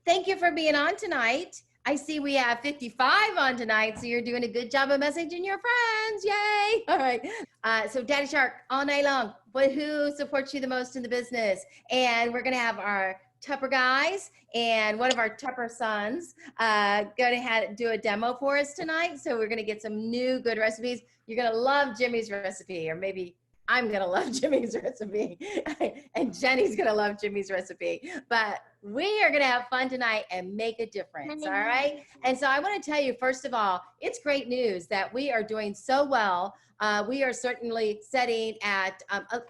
Thank you for being on tonight. I see we have 55 on tonight, so you're doing a good job of messaging your friends. Yay! All right. So Daddy Shark all night long. But who supports you the most in the business? And we're gonna have our Tupper guys and one of our Tupper sons go to do a demo for us tonight. So we're gonna get some new good recipes. You're gonna love Jimmy's recipe, or maybe I'm gonna love Jimmy's recipe, and Jenny's gonna love Jimmy's recipe. But we are gonna have fun tonight and make a difference. All right. And so I want to tell you, first of all, it's great news that we are doing so well. We are certainly setting at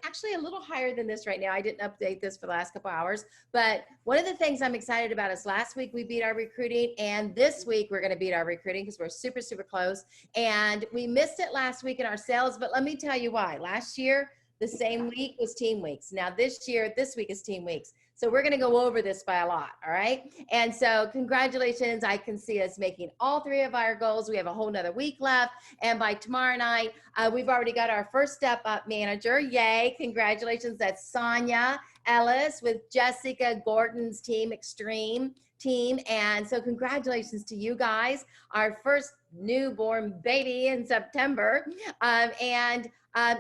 actually a little higher than this right now. I didn't update this for the last couple hours, but one of the things I'm excited about is last week we beat our recruiting, and this week we're going to beat our recruiting because we're super, super close. And we missed it last week in our sales, but let me tell you why. Last year, the same week was team weeks. Now this week is team weeks. So we're going to go over this by a lot. All right. And so congratulations. I can see us making all three of our goals. We have a whole nother week left. And by tomorrow night, we've already got our first step up manager. Yay. Congratulations. That's Sonia Ellis with Jessica Gordon's team, Extreme team. And so congratulations to you guys, our first newborn baby in September.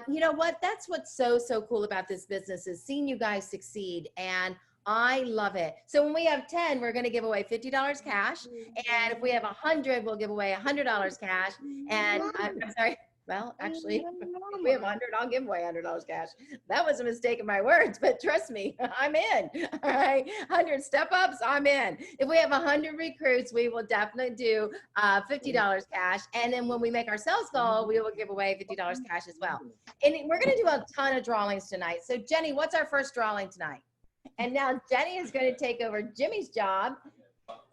You know what? That's what's so cool about this business is seeing you guys succeed. And I love it. So when we have 10, we're going to give away $50 cash. And if we have 100, we'll give away $100 cash. And I'm sorry. Well, actually, if we have 100, I'll give away $100 cash. That was a mistake in my words, but trust me, I'm in. All right, 100 step-ups, I'm in. If we have 100 recruits, we will definitely do $50 cash. And then when we make our sales goal, we will give away $50 cash as well. And we're going to do a ton of drawings tonight. So Jenny, what's our first drawing tonight? And now Jenny is going to take over Jimmy's job.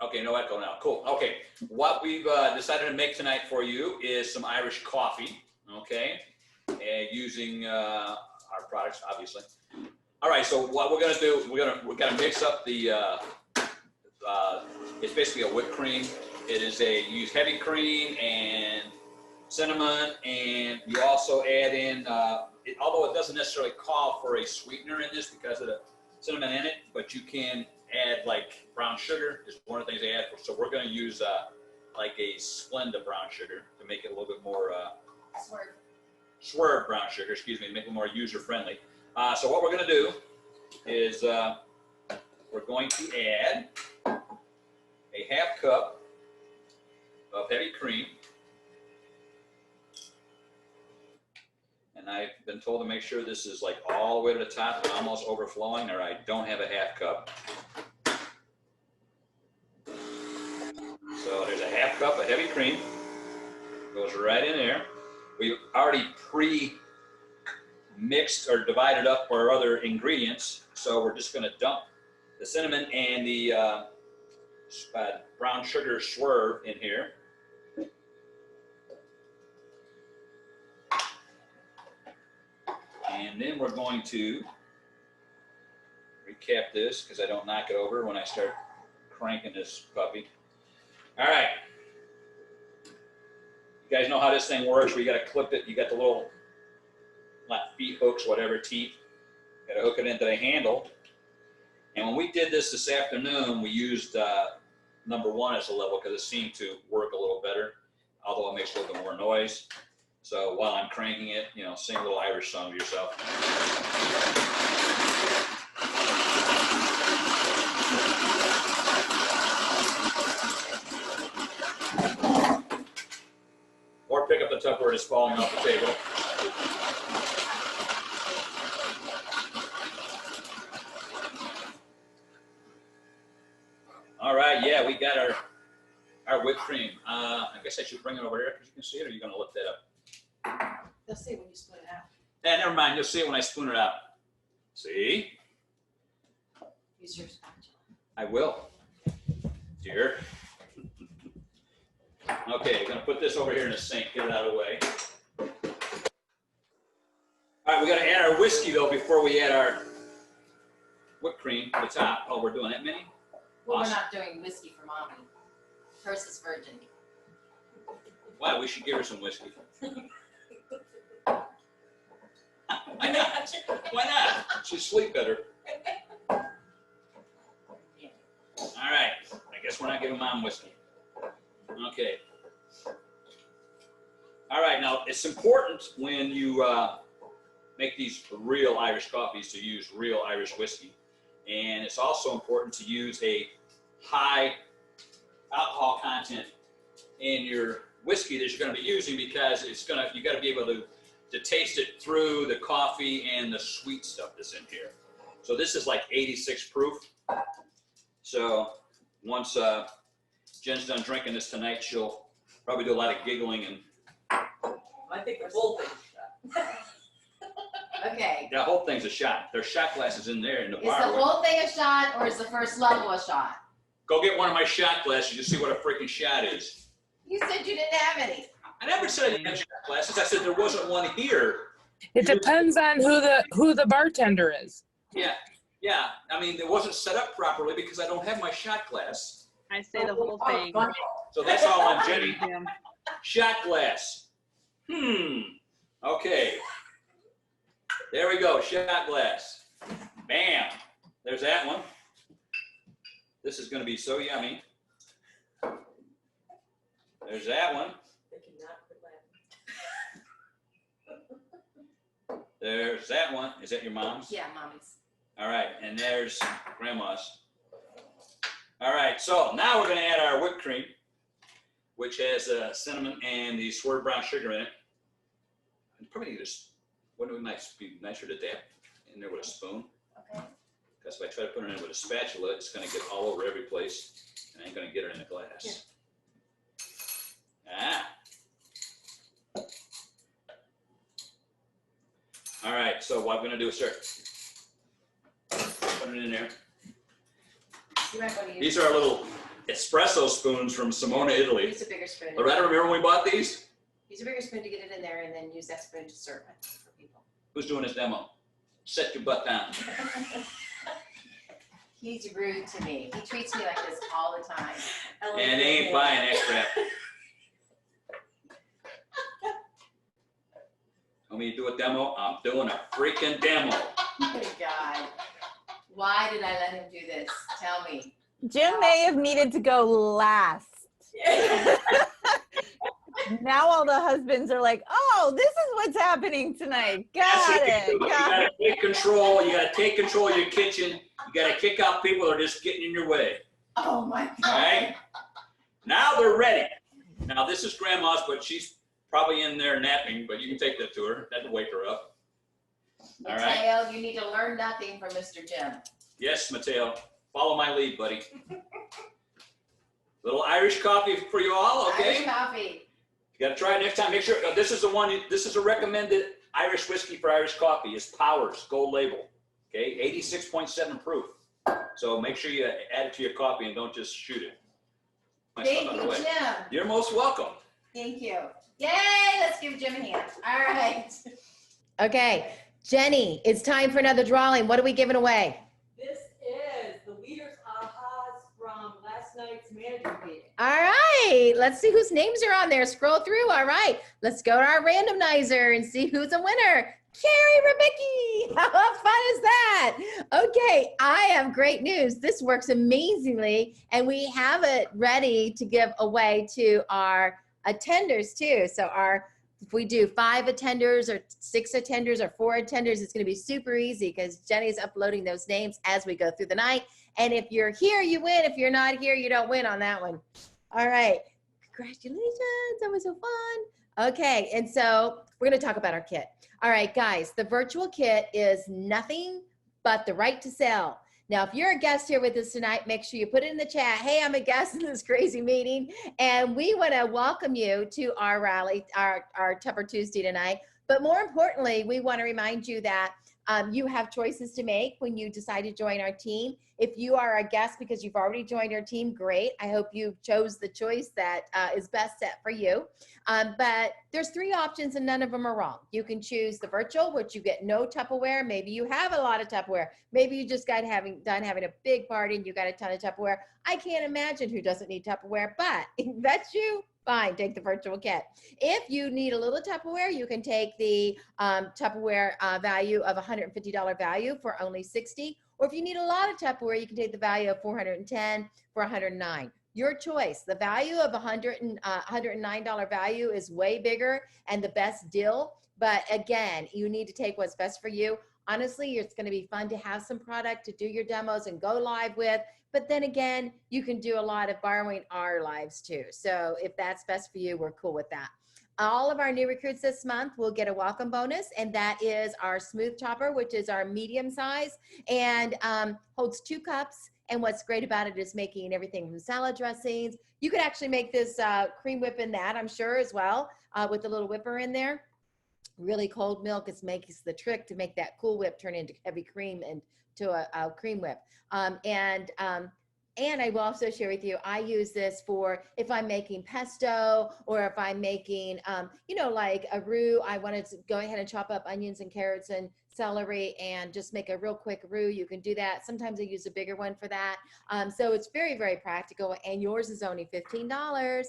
Okay, no echo now. Cool. Okay, what we've decided to make tonight for you is some Irish coffee. Okay, and using our products, obviously. All right. So what we're gonna do, we're gonna mix up the. It's basically a whipped cream. It is you use heavy cream and cinnamon, and you also add in. Although it doesn't necessarily call for a sweetener in this because of the cinnamon in it, but you can add like brown sugar is one of the things they add for. So we're going to use like a Splenda brown sugar to make it a little bit more swerve brown sugar, excuse me, to make it more user friendly. So what we're going to do is we're going to add a half cup of heavy cream. And I've been told to make sure this is like all the way to the top and almost overflowing, or I don't have a half cup. So there's a half cup of heavy cream. Goes right in there. We've already pre-mixed or divided up our other ingredients. So we're just going to dump the cinnamon and the brown sugar swerve in here. And then we're going to recap this because I don't knock it over when I start cranking this puppy. All right. You guys know how this thing works where you got to clip it. You got the little feet hooks, whatever, teeth. You got to hook it into the handle. And when we did this afternoon, we used number 1 as a level because it seemed to work a little better, although it makes a little bit more noise. So while I'm cranking it, you know, sing a little Irish song to yourself. Or pick up the Tupper that's falling off the table. All right, yeah, we got our whipped cream. I guess I should bring it over here because you can see it, or are you going to look that up? They'll see when you split it out. Never mind. You'll see it when I spoon it out. See? Use your spatula. I will, dear. Okay, I'm going to put this over here in the sink. Get it out of the way. All right, we got to add our whiskey, though, before we add our whipped cream to the top. Oh, we're doing that many? Well, awesome. We're not doing whiskey for Mommy. Hers is virgin. Why? We should give her some whiskey. Why not? Why not? She'd sleep better. All guess we're not giving Mom whiskey. Okay. All right, now it's important when you make these real Irish coffees to use real Irish whiskey. And it's also important to use a high alcohol content in your whiskey that you're going to be using, because you got to be able to taste it through the coffee and the sweet stuff that's in here. So this is like 86 proof. So once Jen's done drinking this tonight, she'll probably do a lot of giggling and. I think the whole thing. Okay. The whole thing's a shot. There's shot glasses in there in the bar. Is the whole thing a shot, or is the first level a shot? Go get one of my shot glasses. You see what a freaking shot is. You said you didn't have any. I never said I didn't have shot glasses. I said there wasn't one here. It depends on who the bartender is. Yeah. I mean, it wasn't set up properly because I don't have my shot glass. I say the whole thing. So that's all on Jenny. Yeah. Shot glass. Okay. There we go. Shot glass. Bam. There's that one. This is going to be so yummy. There's that one. There's that one. Is that your mom's? Yeah, Mommy's. All right. And there's Grandma's. All right. So now we're going to add our whipped cream, which has cinnamon and the swirled brown sugar in it. And probably just, wouldn't it be nicer to dab in there with a spoon? Okay. Because if I try to put it in with a spatula, it's going to get all over every place, and I ain't going to get it in the glass. Yeah. All right, so what I'm going to do is start putting it in there. You might want to use These are our little espresso spoons from Simona, Italy. use a bigger spoon. Loretta, remember when we bought these? Use a bigger spoon to get it in there, and then use that spoon to serve it for people. Who's doing this demo? Set your butt down. He's rude to me. He treats me like this all the time. And they ain't buying that crap. Want me to do a demo? I'm doing a freaking demo. Oh my God. Why did I let him do this? Tell me. Jim may have needed to go last. Now all the husbands are like, oh, this is what's happening tonight. Got it. You gotta take control. You gotta take control of your kitchen. You gotta kick out people that are just getting in your way. Oh my God. All right? Now they're ready. Now this is Grandma's, but she's probably in there napping, but you can take that to her. That'll wake her up. All right. Mateo, you need to learn nothing from Mr. Jim. Yes, Mateo. Follow my lead, buddy. Little Irish coffee for you all, okay? Irish coffee. You gotta try it next time. Make sure, this is the one, this is a recommended Irish whiskey for Irish coffee. It's Powers, gold label, okay? 86.7 proof. So make sure you add it to your coffee and don't just shoot it. Thank you, Jim. You're most welcome. Thank you. Yay, let's give Jim a hand. All right. Okay, Jenny, it's time for another drawing. What are we giving away? This is the leaders ahas from last night's management meeting. All right, let's see whose names are on there. Scroll through. All right, let's go to our randomizer and see who's a winner. Carrie Rebicki, how fun is that? Okay, I have great news. This works amazingly, and we have it ready to give away to our attenders too. So if we do 5 attenders or 6 attenders or 4 attenders, it's going to be super easy because Jenny's uploading those names as we go through the night. And if you're here, you win. If you're not here, you don't win on that one. All right. Congratulations. That was so fun. Okay. And so we're going to talk about our kit. All right, guys, the virtual kit is nothing but the right to sell. Now, if you're a guest here with us tonight, make sure you put it in the chat. Hey, I'm a guest in this crazy meeting, and we want to welcome you to our rally, our Tupper Tuesday tonight. But more importantly, we want to remind you that you have choices to make when you decide to join our team. If you are a guest because you've already joined our team, great. I hope you chose the choice that is best set for you. But there's 3 options and none of them are wrong. You can choose the virtual, which you get no Tupperware. Maybe you have a lot of Tupperware. Maybe you just got done having a big party and you got a ton of Tupperware. I can't imagine who doesn't need Tupperware, but if that's you, fine, take the virtual kit. If you need a little Tupperware, you can take the Tupperware value of $150 value for only $60. Or if you need a lot of Tupperware, you can take the value of 410 for 109. Your choice. The value of $109 value is way bigger and the best deal. But again, you need to take what's best for you. Honestly, it's going to be fun to have some product to do your demos and go live with. But then again, you can do a lot of borrowing our lives too. So if that's best for you, we're cool with that. All of our new recruits this month will get a welcome bonus, and that is our smooth chopper, which is our medium size and holds 2 cups. And what's great about it is making everything from salad dressings. You could actually make this cream whip in that, I'm sure, as well, with a little whipper in there. Really cold milk makes the trick to make that cool whip turn into heavy cream and to a cream whip. And I will also share with you, I use this for if I'm making pesto or if I'm making, like a roux. I wanted to go ahead and chop up onions and carrots and celery and just make a real quick roux. You can do that. Sometimes I use a bigger one for that. So it's very, very practical, and yours is only $15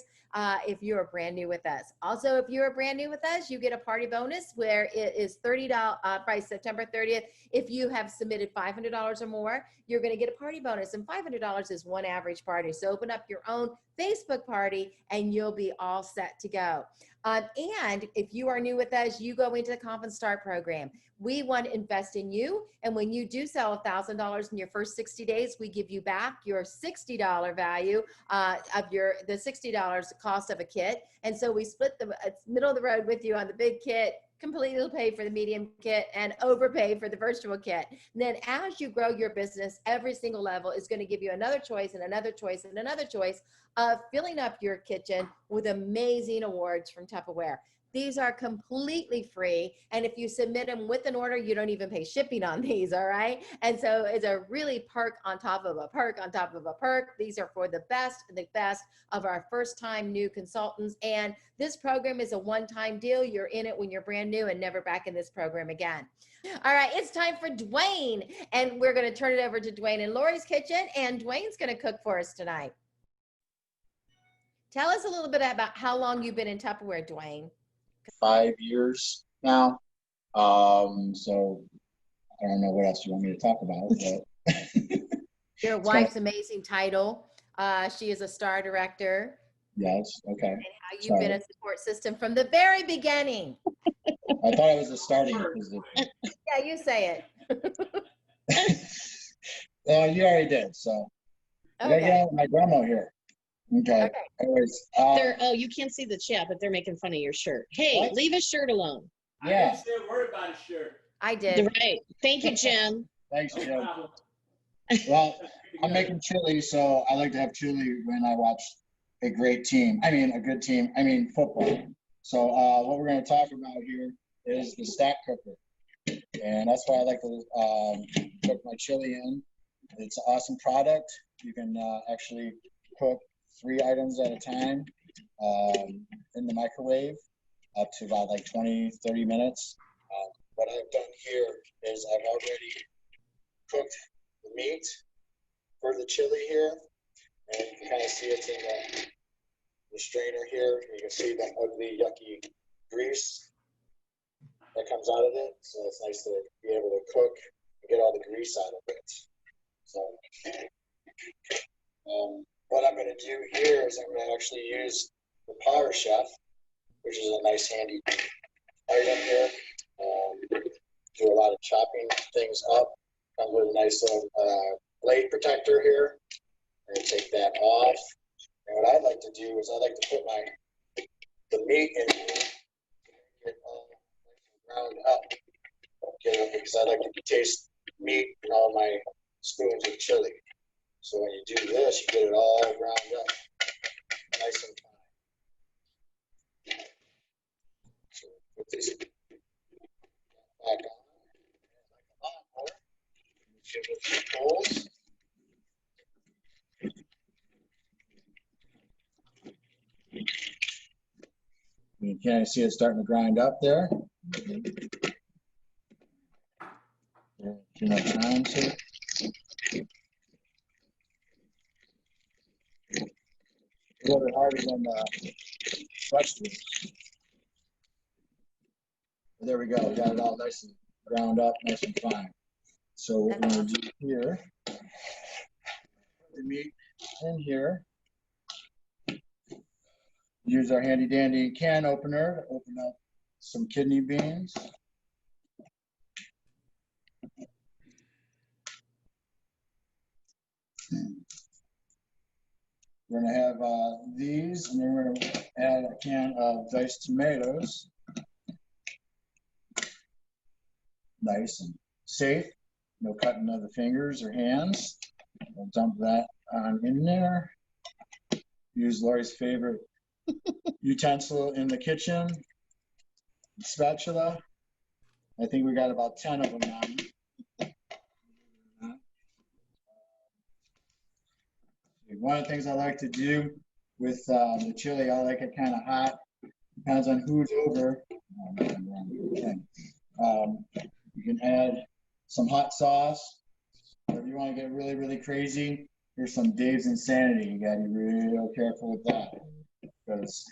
if you're brand new with us. Also, if you're brand new with us, you get a party bonus where it is $30 by September 30th. If you have submitted $500 or more, you're going to get a party bonus, and $500 is one average party. So open up your own Facebook party and you'll be all set to go. And if you are new with us, you go into the Confidence Start program. We want to invest in you. And when you do sell $1,000 in your first 60 days, we give you back your $60 value of the $60 cost of a kit. And so we split the middle of the road with you on the big kit, completely pay for the medium kit, and overpay for the virtual kit. And then as you grow your business, every single level is going to give you another choice and another choice and another choice of filling up your kitchen with amazing awards from Tupperware. These are completely free. And if you submit them with an order, you don't even pay shipping on these, all right? And so it's a really perk on top of a perk on top of a perk. These are for the best of our first time new consultants. And this program is a one-time deal. You're in it when you're brand new and never back in this program again. All right, it's time for Dwayne. And we're gonna turn it over to Dwayne in Lori's kitchen. And Dwayne's gonna cook for us tonight. Tell us a little bit about how long you've been in Tupperware, Dwayne. 5 years now. So I don't know what else you want me to talk about, but Your wife's amazing title. She is a star director. yes, okay. And how you've been a support system from the very beginning. I thought it was a starting position. Yeah, you say it. Well, you already did, so I gotta get out my demo here. Okay. Anyways, you can't see the chat, but they're making fun of your shirt. Hey, what? leave his shirt alone. Yeah. I didn't say a word about his shirt. I did. Right. Thank you, Jim. Thanks, No Jim. problem. Well, I'm making chili, so I like to have chili when I watch a great team. I mean, a good team. I mean, football. So what we're going to talk about here is the stack cooker. And that's why I like to cook my chili in. It's an awesome product. You can actually cook 3 items at a time in the microwave up to about like 20-30 minutes. What I've done here is I've already cooked the meat for the chili here, and you can kind of see it in the strainer here. You can see the ugly, yucky grease that comes out of it. So it's nice to be able to cook and get all the grease out of it. So what I'm going to do here is I'm going to actually use the Power Chef, which is a nice handy item here. Do a lot of chopping things up. Comes with a nice little blade protector here. I'm going to take that off. And what I like to do is I like to put the meat in here, get ground up. Okay, because I like to taste meat in all my spoons of chili. So when you do this, you get it all ground up, nice and fine. So put this back on, like a lawnmower. Give it some pulls. You can see it starting to grind up there. Enough time to. A little bit harder than the question. There we go. We got it all nice and ground up, nice and fine. So what we're gonna do here, put the meat in here. Use our handy dandy can opener to open up some kidney beans. We're gonna have these, and then we're gonna add a can of diced tomatoes. Nice and safe, no cutting of the fingers or hands. We'll dump that on in there. Use Lori's favorite utensil in the kitchen, spatula. I think we got about 10 of them now. One of the things I like to do with the chili, I like it kind of hot. Depends on who's over. You can add some hot sauce. If you want to get really, really crazy, here's some Dave's Insanity. You got to be real careful with that. Because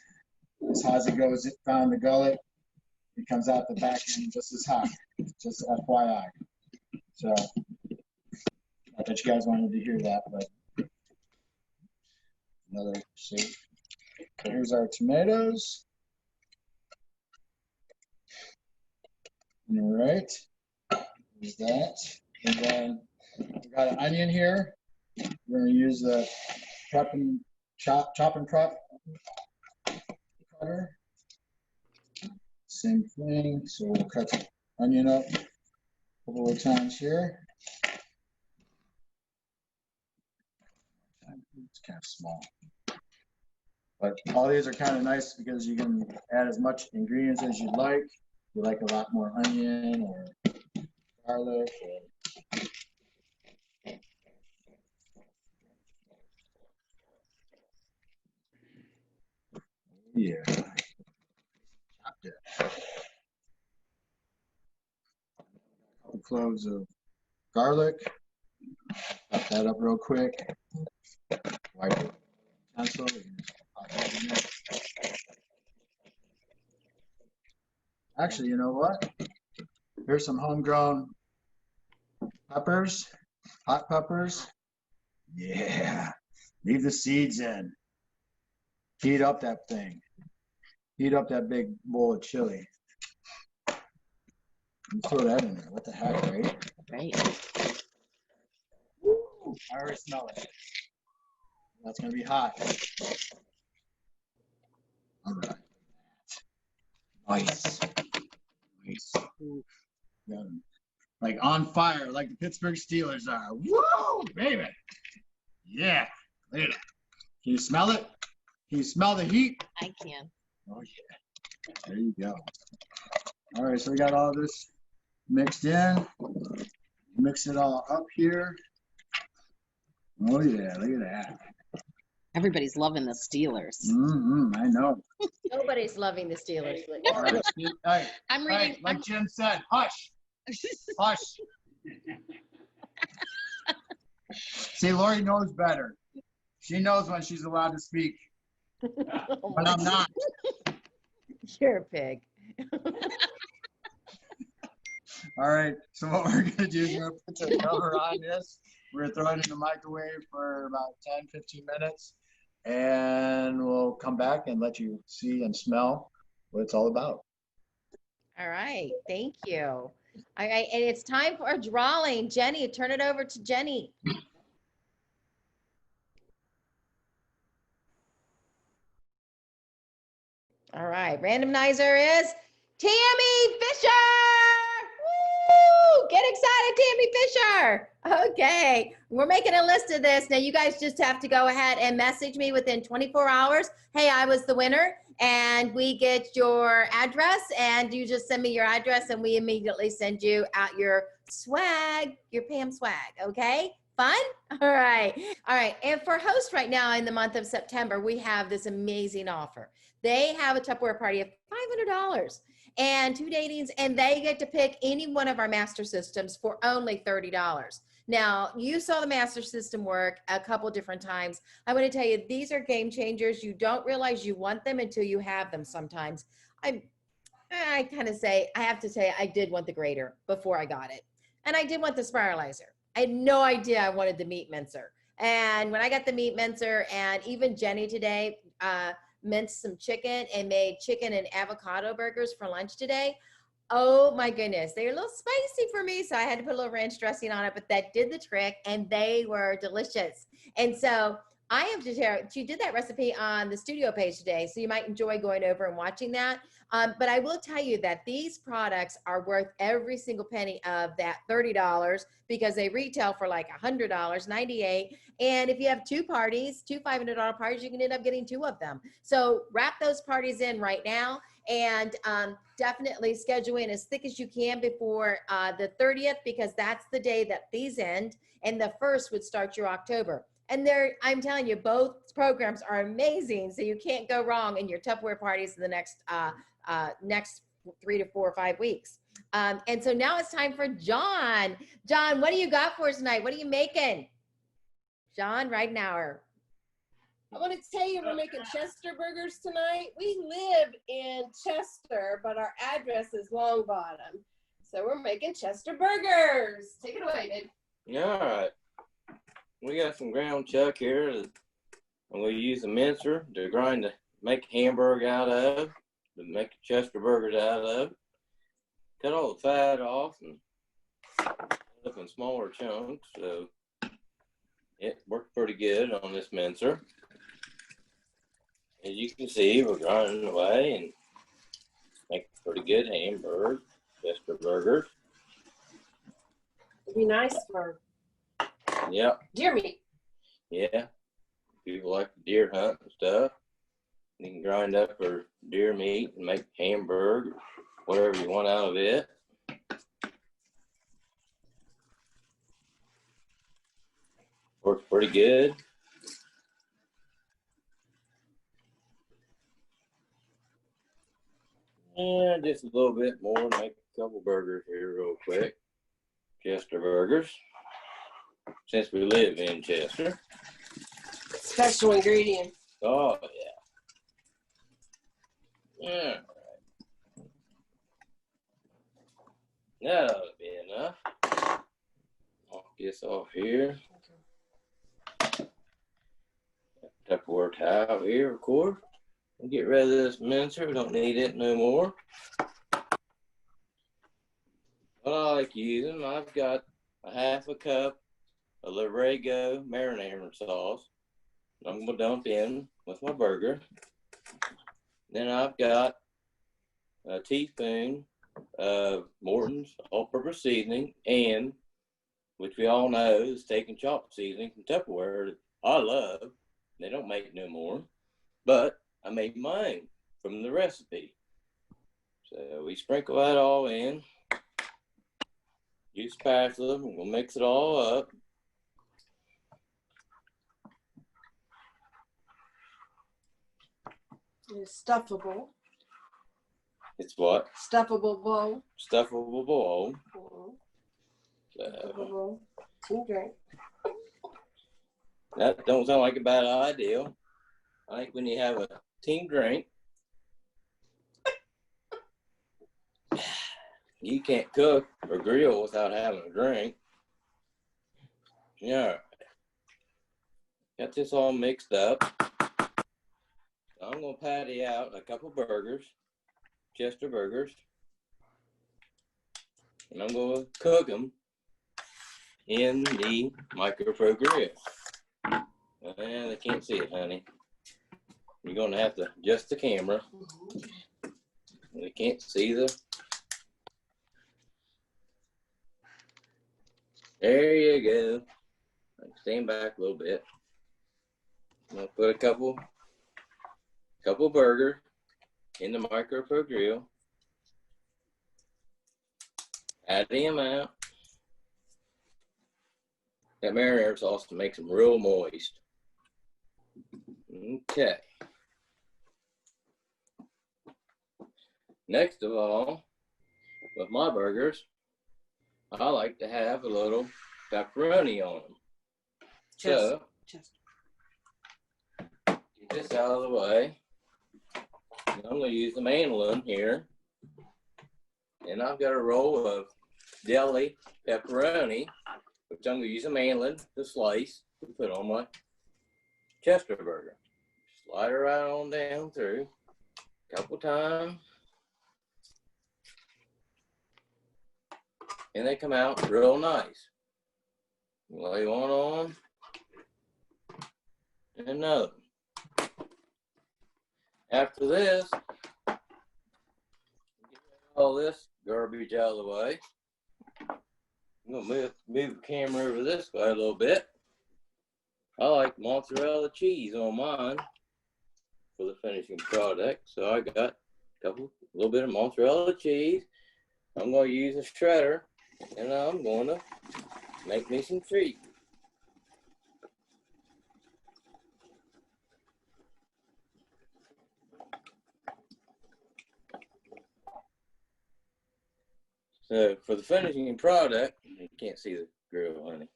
as hot as it goes down the gullet, it comes out the back end just as hot. Just FYI. So, I bet you guys wanted to hear that, but another shape. So here's our tomatoes. All right, there's that. And then we got an onion here. We're going to use the chop and prep cutter. Same thing. So we'll cut the onion up a couple of times here. It's kind of small. But all these are kind of nice because you can add as much ingredients as you like. If you like a lot more onion or garlic. Yeah. Chopped it. A couple cloves of garlic. Chop that up real quick. Wipe it. Pencil. Actually, you know what? Here's some homegrown peppers, hot peppers. Yeah. Leave the seeds in. Heat up that thing. Heat up that big bowl of chili. And throw that in there. What the heck, right? Right. Woo! I already smell it. That's gonna be hot. All right. Nice. Nice. Yeah. Like on fire, like the Pittsburgh Steelers are. Woo, baby. Yeah. Look at that. Can you smell it? Can you smell the heat? I can. Oh yeah. There you go. All right, so we got all this mixed in. Mix it all up here. Oh yeah, look at that. Everybody's loving the Steelers. I know. Nobody's loving the Steelers. All right, hey, I'm hey, reading. like Jim said, hush, hush. See, Lori knows better. She knows when she's allowed to speak, when I'm not. You're a pig. All right, so what we're gonna do is we're gonna put the cover on this. We're gonna throw it in the microwave for about 10, 15 minutes, and we'll come back and let you see and smell what it's all about. All right, thank you. All right, and it's time for a drawing. Jenny, turn it over to Jenny. All right, randomizer is Tammy Fisher. Woo! Get excited, Tammy Fisher. Okay, we're making a list of this. Now you guys just have to go ahead and message me within 24 hours. Hey, I was the winner. And we get your address, and you just send me your address, and we immediately send you out your swag, your Pam swag. Okay, fun. All right, all right. And for hosts right now in the month of September, we have this amazing offer. They have a Tupperware party of $500 and 2 datings, and they get to pick any one of our master systems for only $30. Now, you saw the master system work a couple different times. I want to tell you, these are game changers. You don't realize you want them until you have them sometimes. I kind of say, I have to say, I did want the grater before I got it. and I did want the spiralizer. I had no idea I wanted the meat mincer. And when I got the meat mincer, and even Jenny today minced some chicken and made chicken and avocado burgers for lunch today. Oh my goodness, they're a little spicy for me, so I had to put a little ranch dressing on it, but that did the trick, and they were delicious. And so I have to share, she did that recipe on the studio page today, so you might enjoy going over and watching that. But I will tell you that these products are worth every single penny of that $30 because they retail for like $100, $98. And if you have two parties, two $500 parties, you can end up getting two of them. So wrap those parties in right now, and definitely schedule in as thick as you can before the 30th, because that's the day that these end, and the 1st would start your October. And I'm telling you, both programs are amazing, so you can't go wrong in your Tupperware parties in the next 3 to 4 or 5 weeks. And so now it's time for John. John, what do you got for us tonight? What are you making? John Ridenauer. I want to tell you we're making Chester burgers tonight. We live in Chester, but our address is Long Bottom. So we're making Chester burgers. Take it away, babe. All right. We got some ground chuck here, and we'll use a mincer to make a hamburger out of, to make the Chester burgers out of. Cut all the fat off and cut up in smaller chunks, so it worked pretty good on this mincer. As you can see, we're grinding away and make a pretty good hamburger, Chester burgers. It'd be nice for deer meat. Yeah. People like to deer hunt and stuff. You can grind up for deer meat and make hamburger, whatever you want out of it. Works pretty good. And just a little bit more, make a couple burgers here real quick. Chester burgers. Since we live in Chester. Special ingredients. Oh, yeah. Yeah. That ought to be enough. Knock this off here. Tupperware towel here, of course. We'll get rid of this mincer. We don't need it no more. What I like using, I've got a half a cup of Laredo marinara sauce. I'm going to dump in with my burger. Then I've got a teaspoon of Morton's all-purpose seasoning, and which we all know is steak and chop seasoning from Tupperware. I love. They don't make no more, but I made mine from the recipe. So we sprinkle that all in. Use spatula, and we'll mix it all up. It's stuffable. It's what? Stuffable bowl. Stuffable bowl. Stuffable team drink. That don't sound like a bad idea. I think when you have a team drink, you can't cook or grill without having a drink. Yeah. Got this all mixed up. I'm going to patty out a couple burgers, Chester burgers, and I'm going to cook them in the micro grill. They can't see it, honey. You're going to have to adjust the camera. They can't see the... There you go. Stand back a little bit. I'm going to put a couple burger in the micro grill. Add them out. That marinara sauce to make them real moist. Okay. Next of all, with my burgers, I like to have a little pepperoni on them. So, get this out of the way. I'm going to use the mandolin here. And I've got a roll of deli pepperoni, which I'm gonna use a mandolin to slice to put on my Chester burger. Slide it right on down through a couple times. And they come out real nice. Lay one on, and another. After this, get all this garbage out of the way. I'm gonna move the camera over this way a little bit. I like mozzarella cheese on mine for the finishing product, so I got a little bit of mozzarella cheese. I'm gonna use a shredder, and I'm gonna make me some cheese. So for the finishing product, you can't see the grill, honey.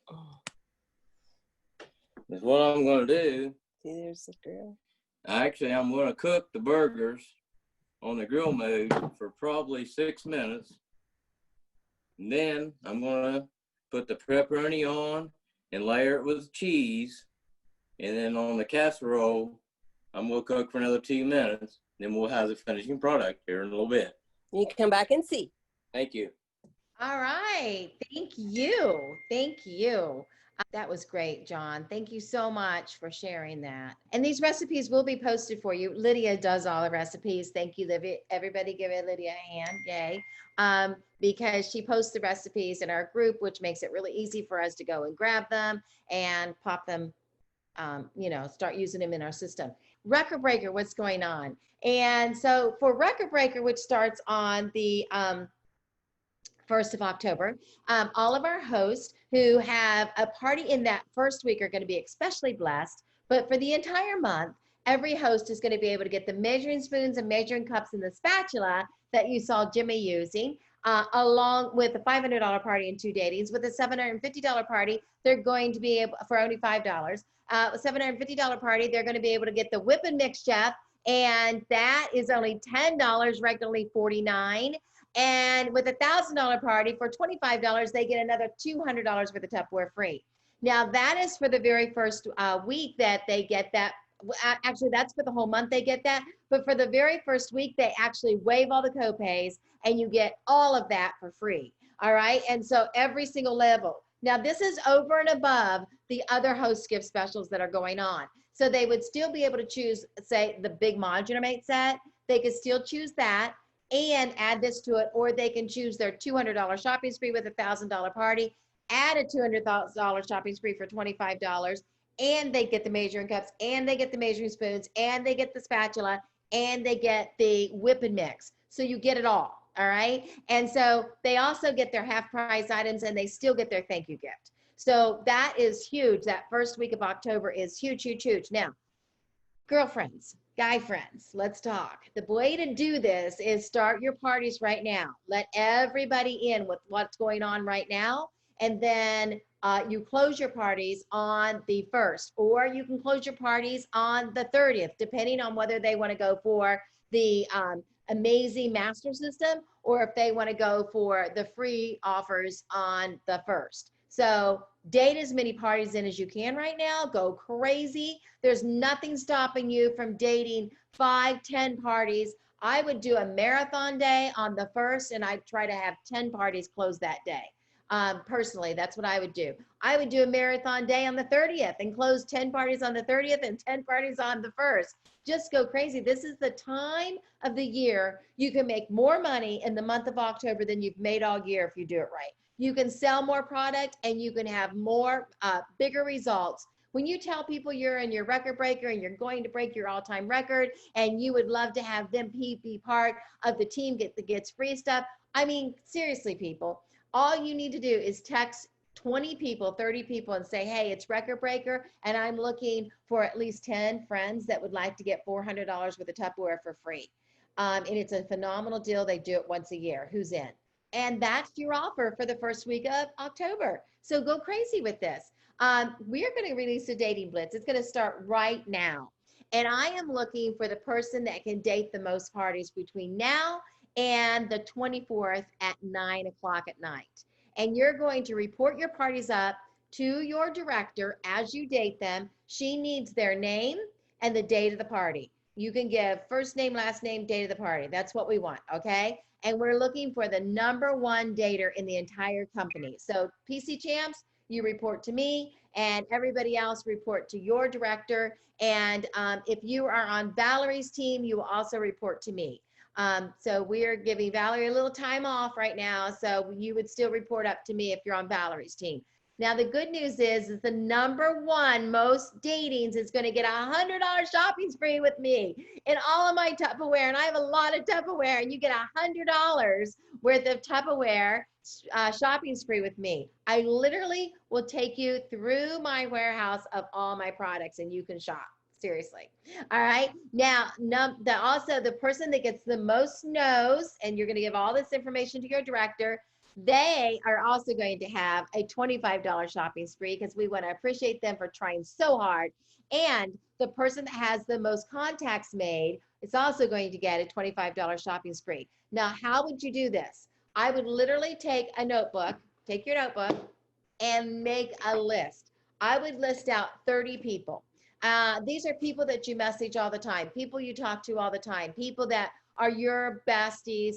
That's what I'm gonna do. See, there's the grill. Actually, I'm gonna cook the burgers on the grill mode for probably 6 minutes. And then I'm gonna put the pepperoni on and layer it with cheese. And then on the casserole, I'm gonna cook for another 2 minutes. Then we'll have the finishing product here in a little bit. You can come back and see. Thank you. All right. Thank you. Thank you. That was great, John. Thank you so much for sharing that. And these recipes will be posted for you. Lydia does all the recipes. Thank you, Lydia. Everybody give Lydia a hand. Yay. Because she posts the recipes in our group, which makes it really easy for us to go and grab them and pop them, start using them in our system. Record Breaker, what's going on? And so for Record Breaker, which starts on the 1st of October, all of our hosts who have a party in that first week are going to be especially blessed. But for the entire month, every host is going to be able to get the measuring spoons and measuring cups and the spatula that you saw Jimmy using, along with a $500 party and 2 datings. With a $750 party, they're going to be able, for only $5, a $750 party, they're going to be able to get the whip and mix, Chef, and that is only $10, regularly $49. And with a $1,000 party for $25, they get another $200 for the Tupperware free. Now that is for the very first week that they get that. Actually, that's for the whole month they get that. But for the very first week, they actually waive all the copays and you get all of that for free. All right. And so every single level. Now this is over and above the other host gift specials that are going on. So they would still be able to choose, say, the big modular mate set. They could still choose that and add this to it, or they can choose their $200 shopping spree with a $1,000 party, add a $200 shopping spree for $25, and they get the measuring cups, and they get the measuring spoons, and they get the spatula, and they get the whip and mix. So you get it all right? And so they also get their half price items, and they still get their thank you gift. So that is huge. That first week of October is huge, huge, huge. Now, girlfriends, guy friends, let's talk. The way to do this is start your parties right now. Let everybody in with what's going on right now. And then you close your parties on the 1st, or you can close your parties on the 30th, depending on whether they want to go for the amazing master system or if they want to go for the free offers on the 1st. So date as many parties in as you can right now. Go crazy. There's nothing stopping you from dating 5, 10 parties. I would do a marathon day on the 1st, and I'd try to have 10 parties close that day. Personally, that's what I would do. I would do a marathon day on the 30th and close 10 parties on the 30th and 10 parties on the 1st. Just go crazy. This is the time of the year you can make more money in the month of October than you've made all year if you do it right. You can sell more product and you can have more, bigger results. When you tell people you're in your record breaker and you're going to break your all-time record and you would love to have them be part of the team that gets free stuff. I mean, seriously, people, all you need to do is text 20 people, 30 people and say, hey, it's Record Breaker, and I'm looking for at least 10 friends that would like to get $400 worth of Tupperware for free. And it's a phenomenal deal. They do it once a year. Who's in? And that's your offer for the first week of October. So go crazy with this. We are going to release a dating blitz. It's going to start right now. And I am looking for the person that can date the most parties between now and the 24th at 9 o'clock at night. And you're going to report your parties up to your director as you date them. She needs their name and the date of the party. You can give first name, last name, date of the party. That's what we want, okay? And we're looking for the #1 dater in the entire company. So PC Champs, you report to me, and everybody else report to your director. And if you are on Valerie's team, you will also report to me. So we're giving Valerie a little time off right now, so you would still report up to me if you're on Valerie's team. Now, the good news is the #1 most datings is going to get a $100 shopping spree with me in all of my Tupperware. And I have a lot of Tupperware, and you get $100 worth of Tupperware shopping spree with me. I literally will take you through my warehouse of all my products, and you can shop. Seriously. All right. Now, also the person that gets the most no's, and you're going to give all this information to your director, they are also going to have a $25 shopping spree because we want to appreciate them for trying so hard. And the person that has the most contacts made is also going to get a $25 shopping spree. Now, how would you do this? I would literally take a notebook, take your notebook, and make a list. I would list out 30 people. These are people that you message all the time, people you talk to all the time, people that are your besties,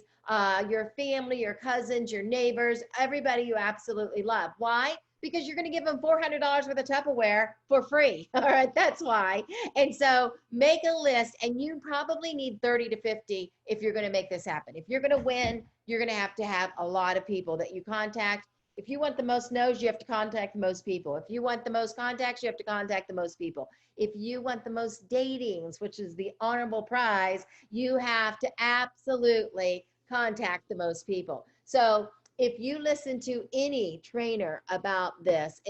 your family, your cousins, your neighbors, everybody you absolutely love. Why? Because you're going to give them $400 worth of Tupperware for free. All right, that's why. And so make a list, and you probably need 30 to 50 if you're going to make this happen. If you're going to win, you're going to have a lot of people that you contact. If you want the most no's, you have to contact the most people. If you want the most contacts, you have to contact the most people. If you want the most datings, which is the honorable prize, you have to absolutely contact the most people. So if you listen to any trainer about this,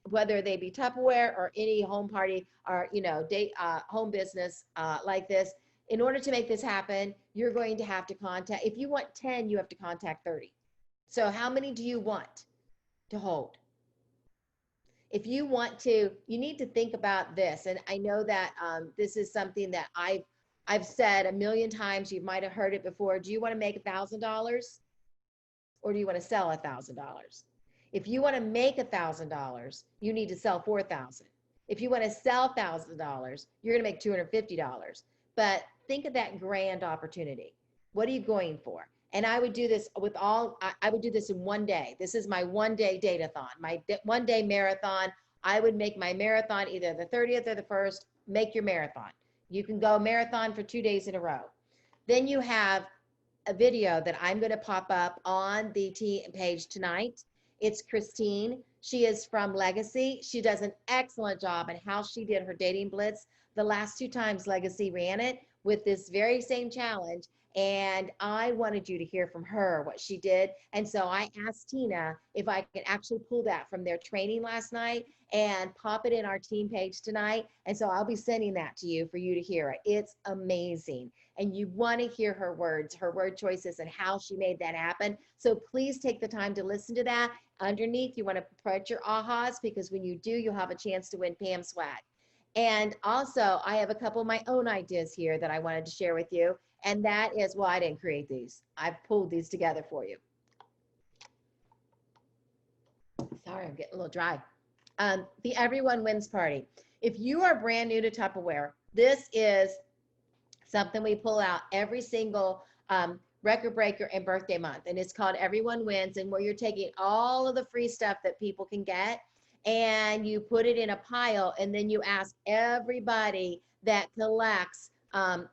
whether they be Tupperware or any home party or home business like this, in order to make this happen, you're going to have to contact. If you want 10, you have to contact 30. So how many do you want to hold? If you want to, you need to think about this. And I know that this is something that I've said a million times. You might have heard it before. Do you want to make $1,000 or do you want to sell $1,000? If you want to make $1,000, you need to sell 4,000. If you want to sell $1,000, you're going to make $250. But think of that grand opportunity. What are you going for? And I would do this I would do this in one day. This is my one-day date-a-thon, my one-day marathon. I would make my marathon either the 30th or the 1st, make your marathon. You can go marathon for 2 days in a row. Then you have a video that I'm going to pop up on the team page tonight. It's Christine. She is from Legacy. She does an excellent job in how she did her dating blitz. The last 2 times Legacy ran it with this very same challenge. And I wanted you to hear from her what she did. And so I asked Tina if I could actually pull that from their training last night and pop it in our team page tonight. And so I'll be sending that to you for you to hear it. It's amazing. And you want to hear her words, her word choices, and how she made that happen. So please take the time to listen to that. Underneath, you want to put your ahas, because when you do, you'll have a chance to win Pam swag. And also, I have a couple of my own ideas here that I wanted to share with you. And that is, well, I didn't create these. I've pulled these together for you. Sorry, I'm getting a little dry. The Everyone Wins Party. If you are brand new to Tupperware, this is something we pull out every single record breaker and birthday month. And it's called Everyone Wins, and where you're taking all of the free stuff that people can get and you put it in a pile, and then you ask everybody that collects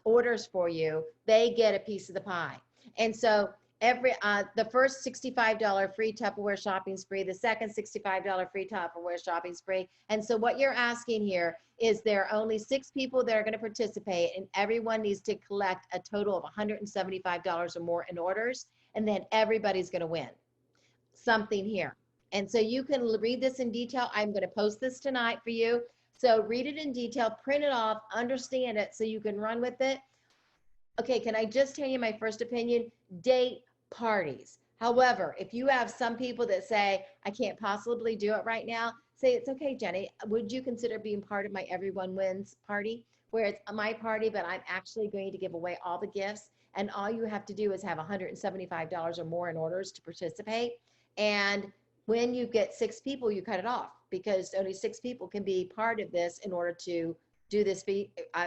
orders for you, they get a piece of the pie. And so the first $65 free Tupperware shopping spree, the second $65 free Tupperware shopping spree. And so what you're asking here is there are only 6 people that are going to participate, and everyone needs to collect a total of $175 or more in orders, and then everybody's going to win something here. And so you can read this in detail. I'm going to post this tonight for you. So read it in detail, print it off, understand it so you can run with it. Okay, can I just tell you my first opinion? Date parties. However, if you have some people that say, I can't possibly do it right now, say, it's okay, Jenny. Would you consider being part of my Everyone Wins party, where it's my party, but I'm actually going to give away all the gifts, And all you have to do is have $175 or more in orders to participate. And when you get 6 people, you cut it off because only 6 people can be part of this in order to do this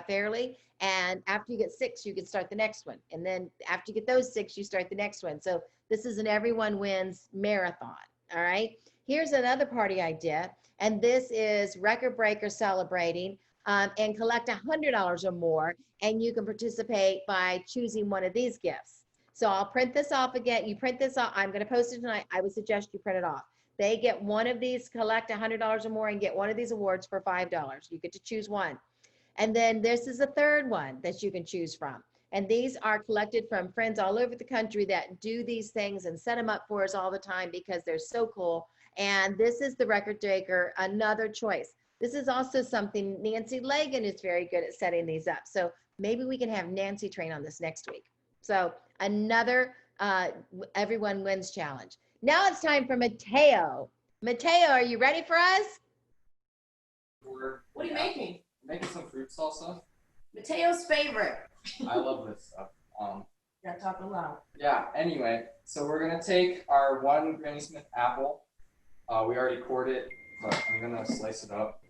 fairly. And after you get 6, you can start the next one. And then after you get those 6, you start the next one. So this is an everyone wins marathon. All right. Here's another party idea. And this is Record Breaker celebrating and collect $100 or more. And you can participate by choosing one of these gifts. So I'll print this off again. You print this off. I'm going to post it tonight. I would suggest you print it off. They get one of these, collect $100 or more and get one of these awards for $5. You get to choose one. And then this is a third one that you can choose from. And these are collected from friends all over the country that do these things and set them up for us all the time because they're so cool. And this is the Record Breaker, another choice. This is also something Nancy Lagan is very good at setting these up. So maybe we can have Nancy train on this next week. So another everyone wins challenge. Now it's time for Mateo. Mateo, are you ready for us? What are you making? Making some fruit salsa. Mateo's favorite. I love this stuff. Gotta talk loud. Yeah, anyway, so we're gonna take our one Granny Smith apple. We already cored it, but I'm gonna slice it up.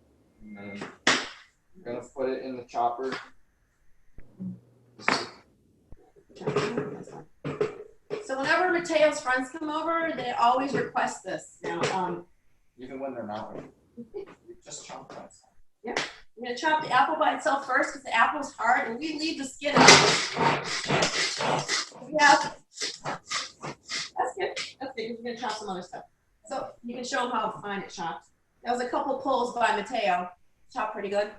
And then I'm gonna put it in the chopper. So whenever Mateo's friends come over, they always request this. Now, Even when they're not ready. We just chop that. yeah. I'm gonna chop the apple by itself first because the apple's hard and we leave the skin out. Yeah. That's good. That's good. We're gonna chop some other stuff. So you can show them how fine it chopped. That was a couple pulls by Mateo. Chopped pretty good.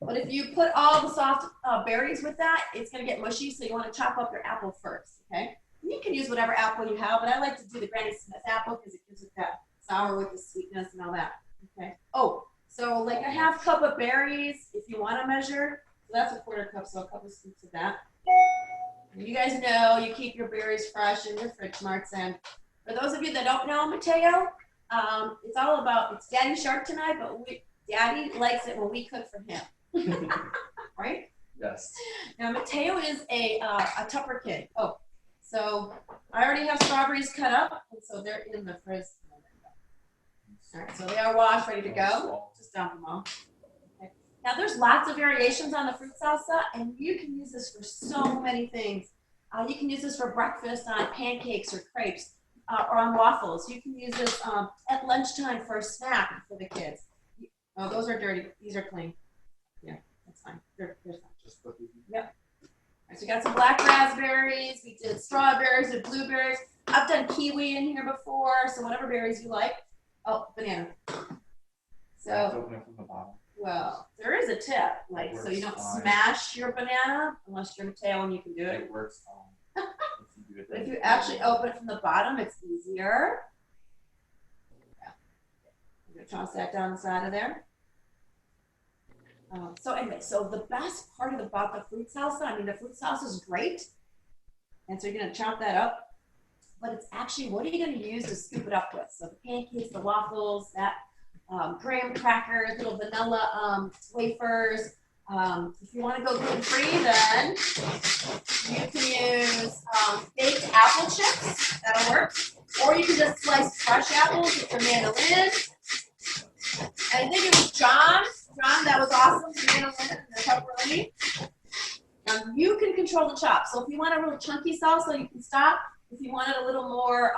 But if you put all the soft berries with that, it's gonna get mushy. So you want to chop up your apple first, okay? And you can use whatever apple you have, but I like to do the Granny Smith apple because it gives it that sour with the sweetness and all that. Okay. Oh, so like a half cup of berries, if you want to measure. So that's a quarter cup, so a couple scoops of that. And you guys know you keep your berries fresh in your fridge, Marks. And for those of you that don't know Mateo, it's all about, it's Daddy Shark tonight, but Daddy likes it when we cook for him. Right? Yes. Now Mateo is a Tupper kid. Oh, so I already have strawberries cut up, and so they're in the fridge. All right, so they are washed, ready to go. Just dump them all. Okay. Now there's lots of variations on the fruit salsa, and you can use this for so many things. You can use this for breakfast on pancakes or crepes, or on waffles. You can use this at lunchtime for a snack for the kids. Oh, those are dirty. These are clean. Yeah, that's fine. They're fine. Just put these. Yep. All right, so we got some black raspberries. We did strawberries and blueberries. I've done kiwi in here before, so whatever berries you like. Oh, banana. So, Open it from the bottom. well, there is a tip, like, so you don't smash your banana unless you're Mateo and you can do it. It works fine. But if you actually open it from the bottom, it's easier. Yeah. I'm gonna toss that down the side of there. So anyway, so the best part about the fruit salsa, I mean, the fruit salsa is great. And so you're gonna chop that up. But it's actually, what are you going to use to scoop it up with? So the pancakes, the waffles, that graham crackers, little vanilla wafers. If you want to go gluten-free, then you can use baked apple chips. That'll work. Or you can just slice fresh apples with some mandolin. And I think it was John. John, that was awesome. The mandolin and the pepperoni. You can control the chop. So if you want a real chunky salsa, you can stop. If you want it a little more,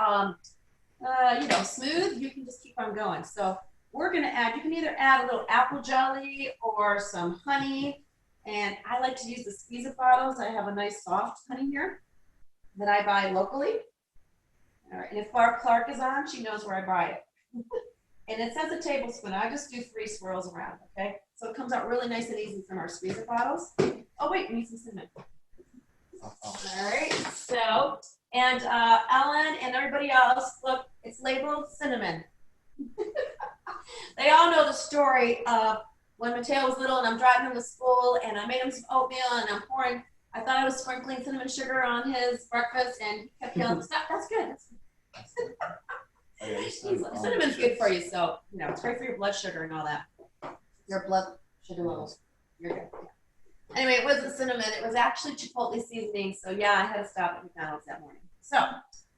smooth, you can just keep on going. So we're going to add, you can either add a little apple jelly or some honey. And I like to use the squeeze-it bottles. I have a nice soft honey here that I buy locally. All right. And if Barb Clark is on, she knows where I buy it. And it says a tablespoon. I just do 3 swirls around, okay? So it comes out really nice and easy from our squeeze-it bottles. Oh, wait, we need some cinnamon. All right, so, and Ellen and everybody else, look, it's labeled cinnamon. They all know the story of when Mateo was little and I'm driving him to school and I made him some oatmeal and I'm pouring, I thought I was sprinkling cinnamon sugar on his breakfast and he kept yelling, stop, that's good. That's good. Cinnamon's good for you, so, it's great for your blood sugar and all that. Your blood sugar levels, you're good. Anyway, it wasn't cinnamon. It was actually chipotle seasoning. So yeah, I had to stop at McDonald's that morning. So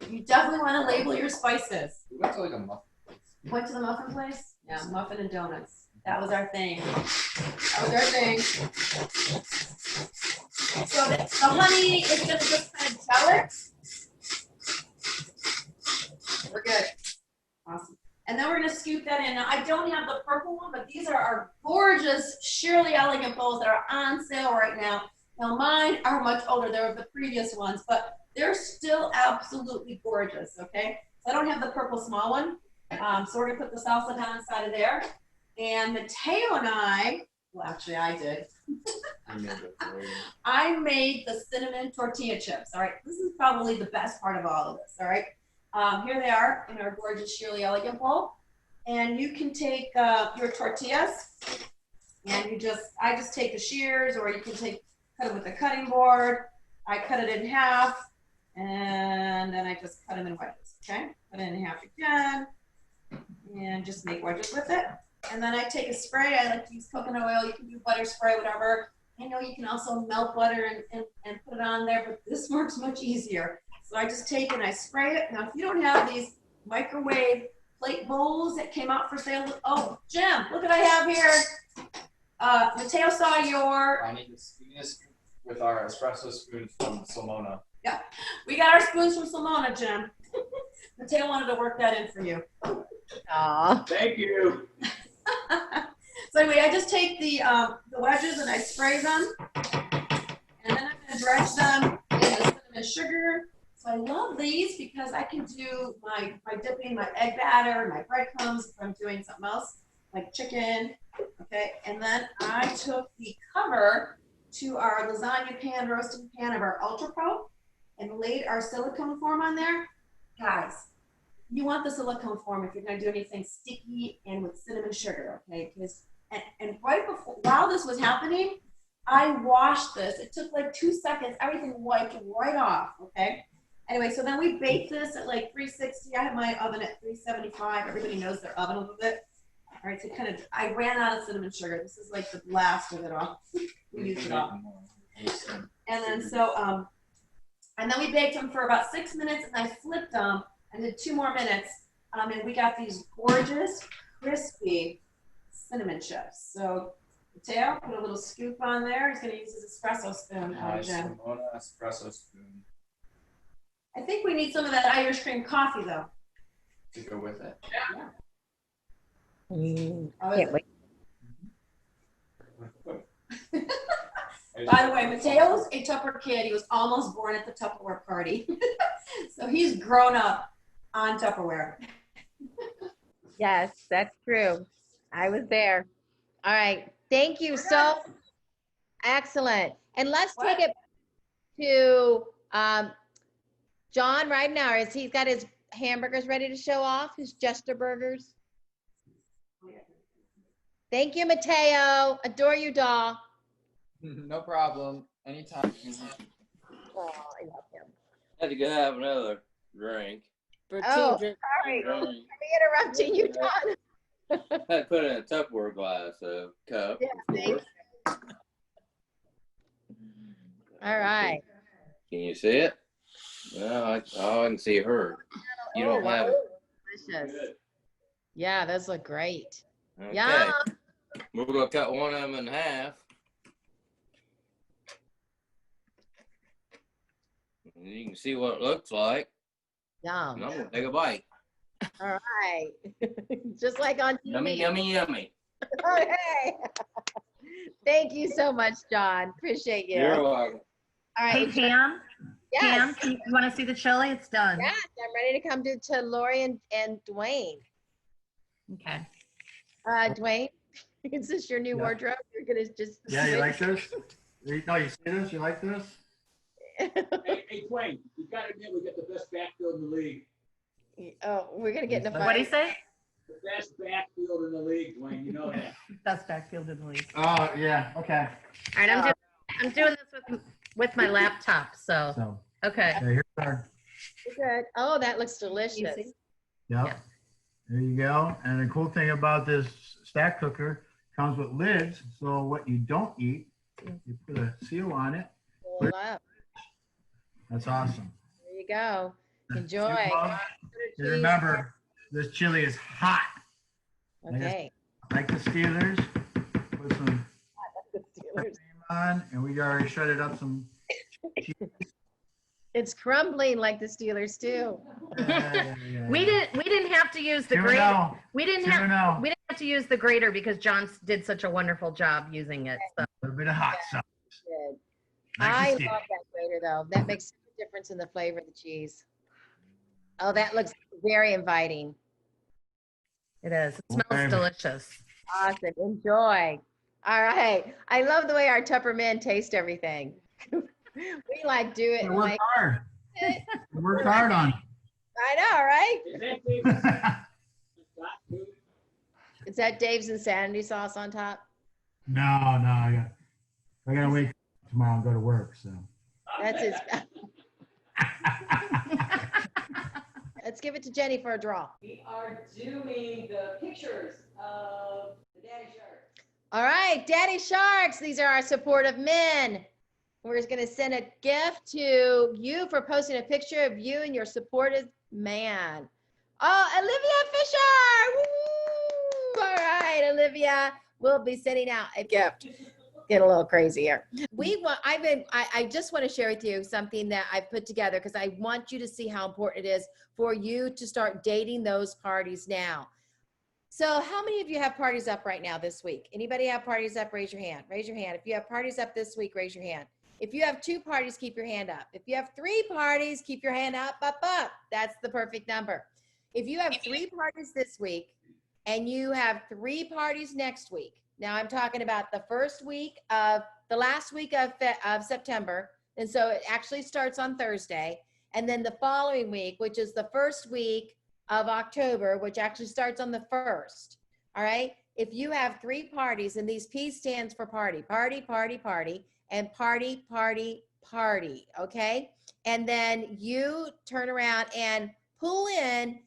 you definitely want to label your spices. We went to like a muffin place. Went to the muffin place? Yeah, muffin and donuts. That was our thing. That was our thing. So the honey is gonna just kind of tell it. We're good. Awesome. And then we're gonna scoop that in. Now I don't have the purple one, but these are our gorgeous Shirley Elegant bowls that are on sale right now. Now mine are much older. They were the previous ones, but they're still absolutely gorgeous, okay? So I don't have the purple small one. So we're gonna put the salsa down inside of there. And Mateo and I, well actually I did. I made the cinnamon tortilla chips, all right? This is probably the best part of all of this, all right? Here they are in our gorgeous Shirley Elegant bowl. And you can take your tortillas and I just take the shears, or you can cut it with a cutting board. I cut it in half and then I just cut them in wedges, okay? Cut it in half again and just make wedges with it. And then I take a spray. I like to use coconut oil. You can do butter spray, whatever. I know you can also melt butter and put it on there, but this works much easier. So I just take and I spray it. Now, if you don't have these microwave plate bowls that came out for sale, oh, Jim, look what I have here. Mateo saw your. I need to squeeze this with our espresso spoons from Salmona. Yeah, we got our spoons from Salmona, Jim. Mateo wanted to work that in for you. Aw. Thank you. So anyway, I just take the wedges and I spray them, and then I'm gonna dredge them in the cinnamon sugar. So I love these because I can do my dipping, my egg batter, my breadcrumbs if I'm doing something else, like chicken, okay? And then I took the cover to our lasagna pan, roasting pan of our Ultra Pro and laid our silicone foam on there. Guys, you want the silicone foam if you're gonna do anything sticky and with cinnamon sugar, okay? Because and right before, while this was happening, I washed this. It took like 2 seconds. Everything wiped right off, okay? Anyway, so then we bake this at like 360. I have my oven at 375. Everybody knows their oven a little bit. All right, so I ran out of cinnamon sugar. This is like the last of it all. We used it all. And then and then we baked them for about 6 minutes, and I flipped them and did 2 more minutes. And we got these gorgeous, crispy cinnamon chips. So Mateo, put a little scoop on there. He's going to use his espresso spoon. Salmona espresso spoon. I think we need some of that Irish cream coffee, though. To go with it. Yeah. Can't wait. By the way, Mateo's a Tupper kid. He was almost born at the Tupperware party. So he's grown up on Tupperware. Yes, that's true. I was there. All right. Thank you. So excellent. And let's take it to John right now. He's got his hamburgers ready to show off, his Jester burgers. Thank you, Mateo. Adore you, doll. No problem. Anytime. Oh, I love him. Had to go have another drink. For Oh, two drinks. sorry. Drink. I'm interrupting you, John. I had to put it in a Tupperware glass, a cup. Yeah, thank you. All right. Can you see it? No, I can see her. You don't have it. Delicious. Yeah, those look great. Okay. Yeah. We're gonna cut one of them in half. And you can see what it looks like. Yum. And I'm gonna take a bite. All right. Just like on TV. Yummy, yummy, yummy. Okay. Thank you so much, John. Appreciate you. You're welcome. All right. Hey, Pam. Yes. Pam, you want to see the chili? It's done. Yes, I'm ready to come to Lori and Dwayne. Okay. Dwayne, is this your new wardrobe? You're gonna just. Yeah, you like this? No, you see this? You like this? Hey, Dwayne, you gotta admit we got the best backfield in the league. Oh, we're gonna get in a fight. What do you say? The best backfield in the league, Dwayne. You know that. Best backfield in the league. Oh, yeah, okay. All right, I'm doing this with my laptop. So So, okay. yeah, here's our, Good. Oh, that looks delicious. Easy. yep. There you go. And the cool thing about this stack cooker comes with lids. So what you don't eat, You put a seal on it. Hold up. That's awesome. There you go. Few Enjoy. gloves. And remember, this chili is hot. Okay. Like the Steelers, put some cream on, and we already shredded up some cheese. It's crumbling like the Steelers too. We didn't have to use the grater. We didn't have to use the grater because John did such a wonderful job using it. So. A little bit of hot sauce. Good. Like I the love that grater though. That makes a difference in the flavor of the cheese. Oh, that looks very inviting. It is. It smells delicious. Awesome. Enjoy. All right. I love the way our Tupper men taste everything. We like do it. We worked hard. We worked hard on it. I know, right? Is that Dave's Insanity sauce on top? No, I gotta wait tomorrow and go to work. So That's his. Let's give it to Jenny for a draw. We are doing the pictures of the Daddy Sharks. All right, Daddy Sharks. These are our supportive men. We're just going to send a gift to you for posting a picture of you and your supportive man. Oh, Olivia Fisher. Woo! All right, Olivia. We'll be sending out a gift. Get a little crazy here. I just want to share with you something that I've put together because I want you to see how important it is for you to start dating those parties now. So how many of you have parties up right now this week? Anybody have parties up? Raise your hand. Raise your hand. If you have parties up this week, raise your hand. If you have 2 parties, keep your hand up. If you have 3 parties, keep your hand up. That's the perfect number. If you have 3 parties this week and you have 3 parties next week, now I'm talking about the last week of September. And so it actually starts on Thursday. And then the following week, which is the first week of October, which actually starts on the 1st. All right. If you have 3 parties, and these P stands for party, party, party, party, and party, party, party. Okay. And then you turn around and pull in.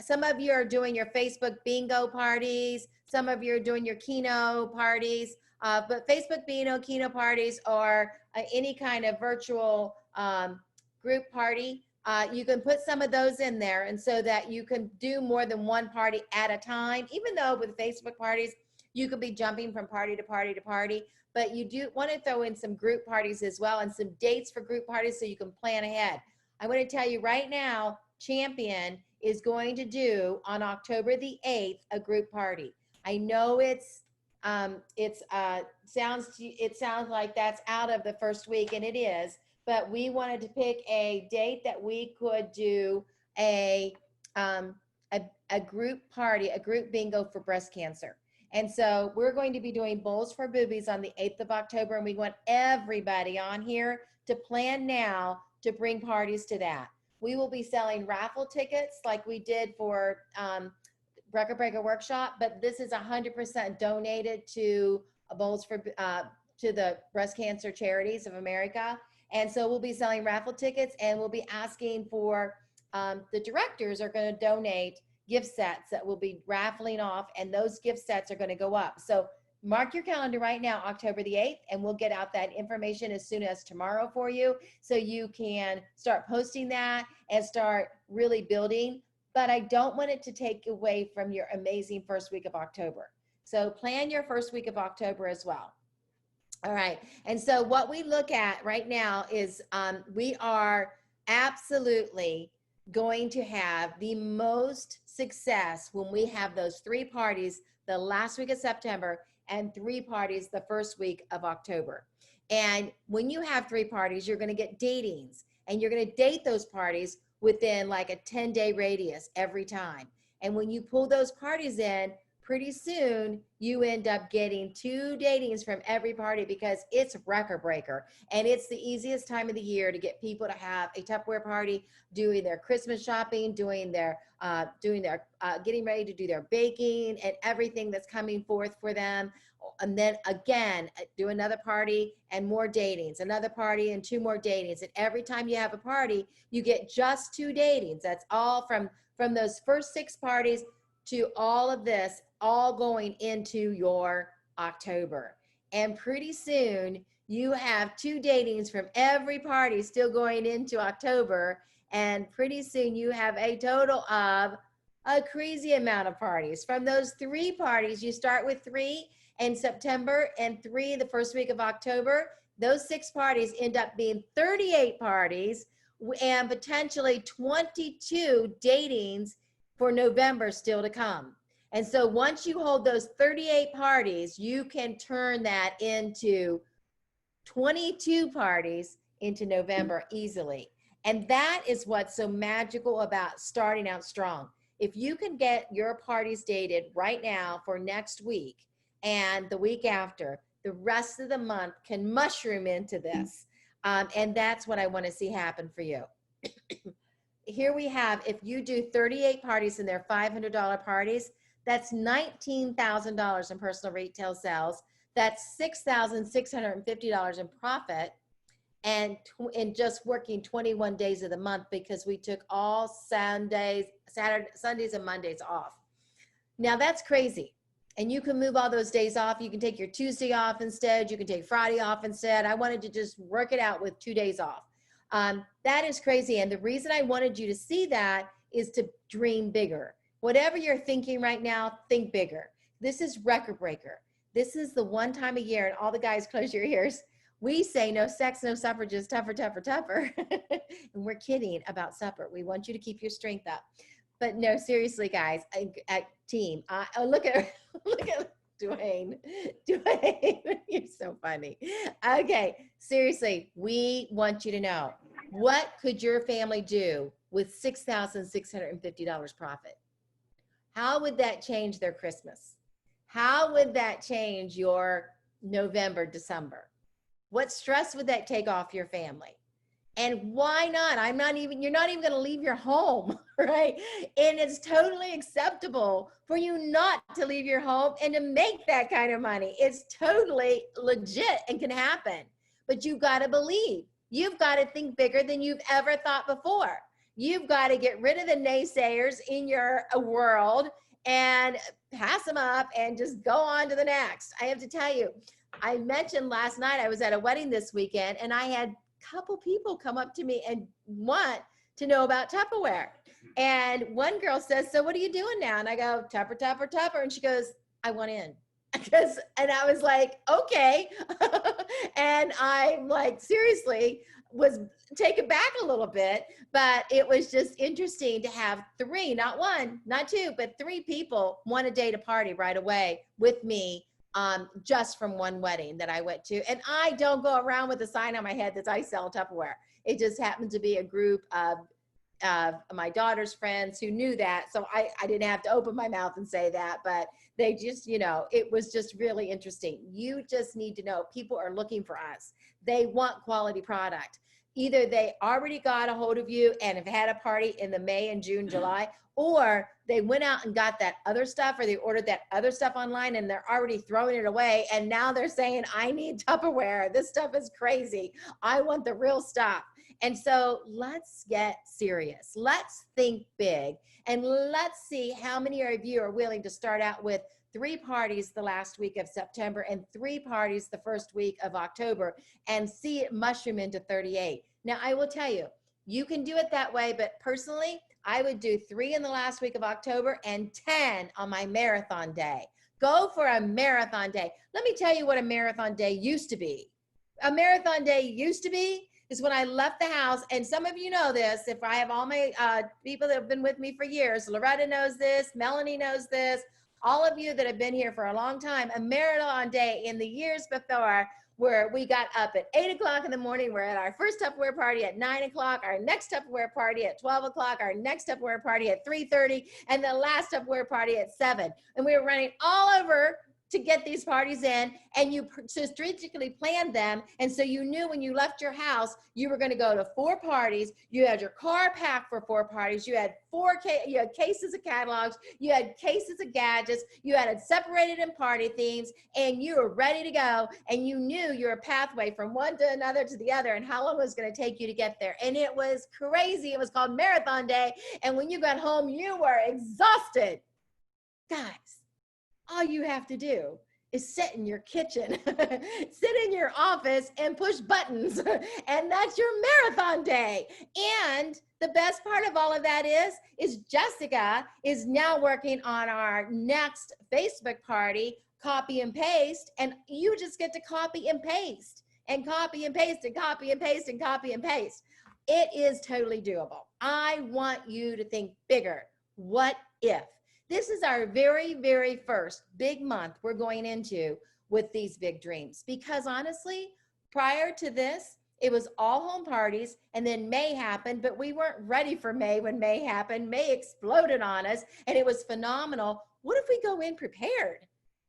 Some of you are doing your Facebook bingo parties. Some of you are doing your Keno parties. But Facebook bingo, Keno parties, or any kind of virtual group party, you can put some of those in there, and so that you can do more than one party at a time. Even though with Facebook parties, you could be jumping from party to party to party, but you do want to throw in some group parties as well and some dates for group parties so you can plan ahead. I want to tell you right now, Champion is going to do on October the 8th a group party. I know it sounds like that's out of the first week, and it is, but we wanted to pick a date that we could do a group party, a group bingo for breast cancer. And so we're going to be doing Bowls for Boobies on the 8th of October, and we want everybody on here to plan now to bring parties to that. We will be selling raffle tickets like we did for Record Breaker Workshop, but this is 100% donated to Bowls for to the Breast Cancer Charities of America. And so we'll be selling raffle tickets, and we'll be asking for the directors are going to donate gift sets that we'll be raffling off, and those gift sets are going to go up. So mark your calendar right now, October the 8th, and we'll get out that information as soon as tomorrow for you, so you can start posting that and start really building. But I don't want it to take away from your amazing first week of October. So plan your first week of October as well. All right. And so what we look at right now is we are absolutely going to have the most success when we have those 3 parties the last week of September and 3 parties the first week of October. And when you have 3 parties, you're going to get datings, and you're going to date those parties within like a 10-day radius every time. And when you pull those parties in, pretty soon you end up getting 2 datings from every party, because it's record breaker, and it's the easiest time of the year to get people to have a Tupperware party, doing their Christmas shopping, doing their getting ready to do their baking and everything that's coming forth for them. And then again, do another party and more datings, another party and 2 more datings. And every time you have a party, you get just 2 datings. That's all from those first 6 parties to all of this, all going into your October. And pretty soon you have 2 datings from every party still going into October. And pretty soon you have a total of a crazy amount of parties. From those 3 parties, you start with 3 in September and 3 the first week of October. Those 6 parties end up being 38 parties and potentially 22 datings for November still to come. And so once you hold those 38 parties, you can turn that into 22 parties into November easily. And that is what's so magical about starting out strong. If you can get your parties dated right now for next week and the week after, the rest of the month can mushroom into this. And that's what I want to see happen for you. Here we have, if you do 38 parties and they're $500 parties, that's $19,000 in personal retail sales. That's $6,650 in profit, and in just working 21 days of the month, because we took all Sundays and Mondays off. Now that's crazy. And you can move all those days off. You can take your Tuesday off instead. You can take Friday off instead. I wanted to just work it out with 2 days off. That is crazy. And the reason I wanted you to see that is to dream bigger. Whatever you're thinking right now, think bigger. This is record breaker. This is the one time a year, and all the guys, close your ears. We say no sex, no supper, just tougher, tougher, tougher. And we're kidding about supper. We want you to keep your strength up. But no, seriously, guys, team, look at Dwayne. Dwayne, you're so funny. Okay, seriously, we want you to know, what could your family do with $6,650 profit? How would that change their Christmas? How would that change your November, December? What stress would that take off your family? And why not? You're not even going to leave your home, right? And it's totally acceptable for you not to leave your home and to make that kind of money. It's totally legit and can happen. But you've got to believe. You've got to think bigger than you've ever thought before. You've got to get rid of the naysayers in your world and pass them up and just go on to the next. I have to tell you, I mentioned last night I was at a wedding this weekend, and I had a couple people come up to me and want to know about Tupperware. And one girl says, "So what are you doing now?" And I go, "Tupper, Tupper, Tupper." And she goes, "I want in." And I was like, okay. And I'm like, seriously, was taken back a little bit, but it was just interesting to have 3, not 1, not 2, but 3 people want a day to party right away with me, just from one wedding that I went to. And I don't go around with a sign on my head that I sell Tupperware. It just happened to be a group of my daughter's friends who knew that. So I didn't have to open my mouth and say that, but they just, it was just really interesting. You just need to know people are looking for us. They want quality product. Either they already got a hold of you and have had a party in the May and June, July, or they went out and got that other stuff, or they ordered that other stuff online and they're already throwing it away. And now they're saying, I need Tupperware. This stuff is crazy. I want the real stuff. And so let's get serious. Let's think big, and let's see how many of you are willing to start out with 3 parties the last week of September and 3 parties the first week of October, and see it mushroom into 38. Now, I will tell you, you can do it that way, but personally, I would do 3 in the last week of October and 10 on my marathon day. Go for a marathon day. Let me tell you what a marathon day used to be. A marathon day used to be is when I left the house, and some of you know this, if I have all my people that have been with me for years, Loretta knows this, Melanie knows this, all of you that have been here for a long time, a marathon day in the years before, where we got up at 8 o'clock in the morning, we're at our first Tupperware party at 9 o'clock, our next Tupperware party at 12 o'clock, our next Tupperware party at 3:30, and the last Tupperware party at 7. And we were running all over to get these parties in, and you strategically planned them. And so you knew when you left your house, you were going to go to 4 parties. You had your car packed for 4 parties. You had you had cases of catalogs. You had cases of gadgets. You had it separated in party themes, and you were ready to go. And you knew your pathway from one to another to the other, and how long it was going to take you to get there. And it was crazy. It was called Marathon Day. And when you got home, you were exhausted. Guys, all you have to do is sit in your kitchen, sit in your office and push buttons. And that's your marathon day. And the best part of all of that is Jessica is now working on our next Facebook party, copy and paste. And you just get to copy and paste and copy and paste and copy and paste and copy and paste. It is totally doable. I want you to think bigger. What if? This is our very, very first big month we're going into with these big dreams. Because honestly, prior to this, it was all home parties, and then May happened, but we weren't ready for May when May happened. May exploded on us, and it was phenomenal. What if we go in prepared?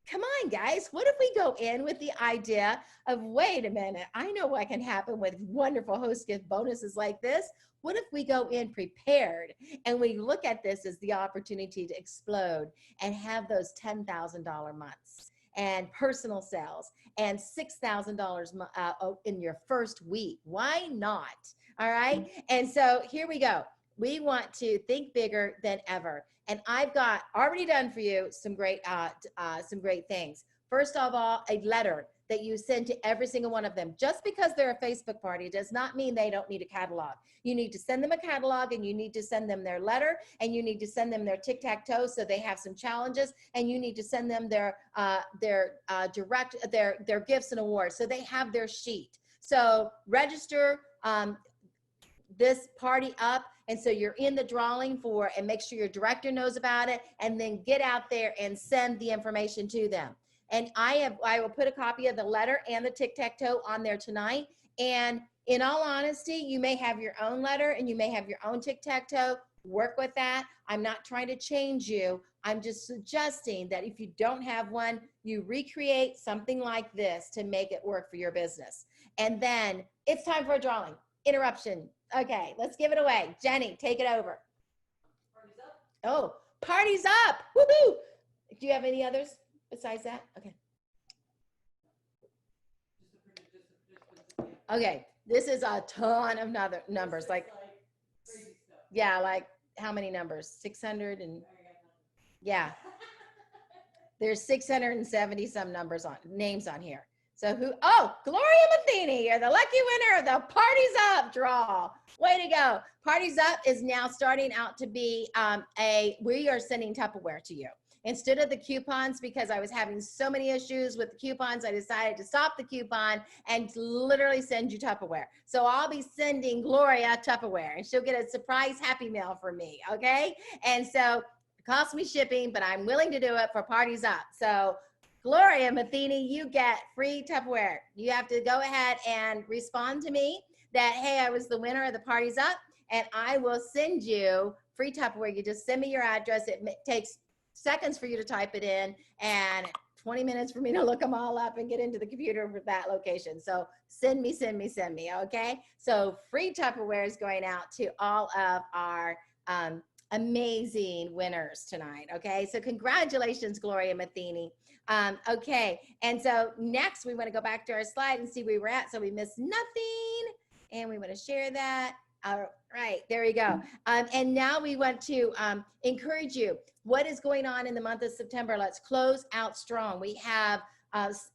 Come on, guys. What if we go in with the idea of, wait a minute, I know what can happen with wonderful host gift bonuses like this. What if we go in prepared and we look at this as the opportunity to explode and have those $10,000 months and personal sales and $6,000 in your first week? Why not? All right. And so here we go. We want to think bigger than ever. And I've got already done for you some great things. First of all, a letter that you send to every single one of them. Just because they're a Facebook party does not mean they don't need a catalog. You need to send them a catalog, and you need to send them their letter, and you need to send them their tic-tac-toe so they have some challenges, and you need to send them their gifts and awards so they have their sheet. So register this party up, and so you're in the drawing for, and make sure your director knows about it, and then get out there and send the information to them. And I will put a copy of the letter and the tic-tac-toe on there tonight. And in all honesty, you may have your own letter and you may have your own tic-tac-toe. Work with that. I'm not trying to change you. I'm just suggesting that if you don't have one, you recreate something like this to make it work for your business. And then it's time for a drawing. Interruption. Okay, let's give it away. Jenny, take it over. Party's up. Oh, party's up. Woohoo! Do you have any others besides that? Okay. Okay, this is a ton of numbers. Like, yeah, like how many numbers? 600 and, yeah. There's 670 some names on here. So who? Oh, Gloria Matheny, you're the lucky winner of the Party's Up draw. Way to go. Party's Up is now starting out to be we are sending Tupperware to you. Instead of the coupons, because I was having so many issues with the coupons, I decided to stop the coupon and literally send you Tupperware. So I'll be sending Gloria Tupperware, and she'll get a surprise Happy Mail from me, okay? And so it costs me shipping, but I'm willing to do it for Party's Up. So Gloria Matheny, you get free Tupperware. You have to go ahead and respond to me that, hey, I was the winner of the Party's Up, and I will send you free Tupperware. You just send me your address. It takes seconds for you to type it in and 20 minutes for me to look them all up and get into the computer for that location. So send me, okay? So free Tupperware is going out to all of our amazing winners tonight, okay? So congratulations, Gloria Matheny. Okay, and so next we want to go back to our slide and see where we're at. So we missed nothing, and we want to share that. All right, there we go. And now we want to encourage you. What is going on in the month of September? Let's close out strong. We have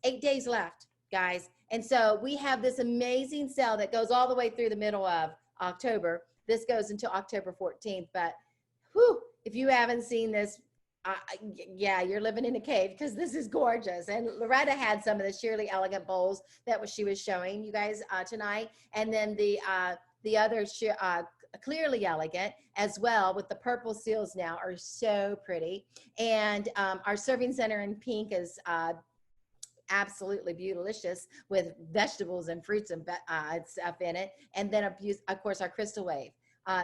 8 days left, guys. And so we have this amazing sale that goes all the way through the middle of October. This goes until October 14th. But whew, if you haven't seen this, yeah, you're living in a cave, because this is gorgeous. And Loretta had some of the sheerly elegant bowls that she was showing you guys tonight. And then the other clearly elegant as well, with the purple seals now, are so pretty. And our serving center in pink is absolutely beautilicious, with vegetables and fruits and stuff in it. And then of course our crystal wave,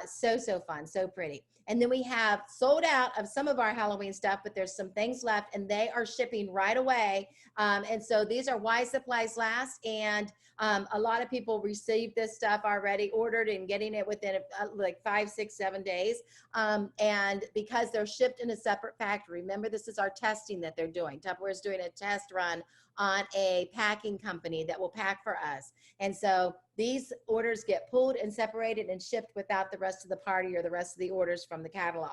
so fun, so pretty. And then we have sold out of some of our Halloween stuff, but there's some things left, and they are shipping right away. And so these are why supplies last. And a lot of people received this stuff already, ordered and getting it within like 5, 6, 7 days. And because they're shipped in a separate factory, remember, this is our testing that they're doing. Tupperware is doing a test run on a packing company that will pack for us. And so these orders get pulled and separated and shipped without the rest of the party or the rest of the orders from the catalog.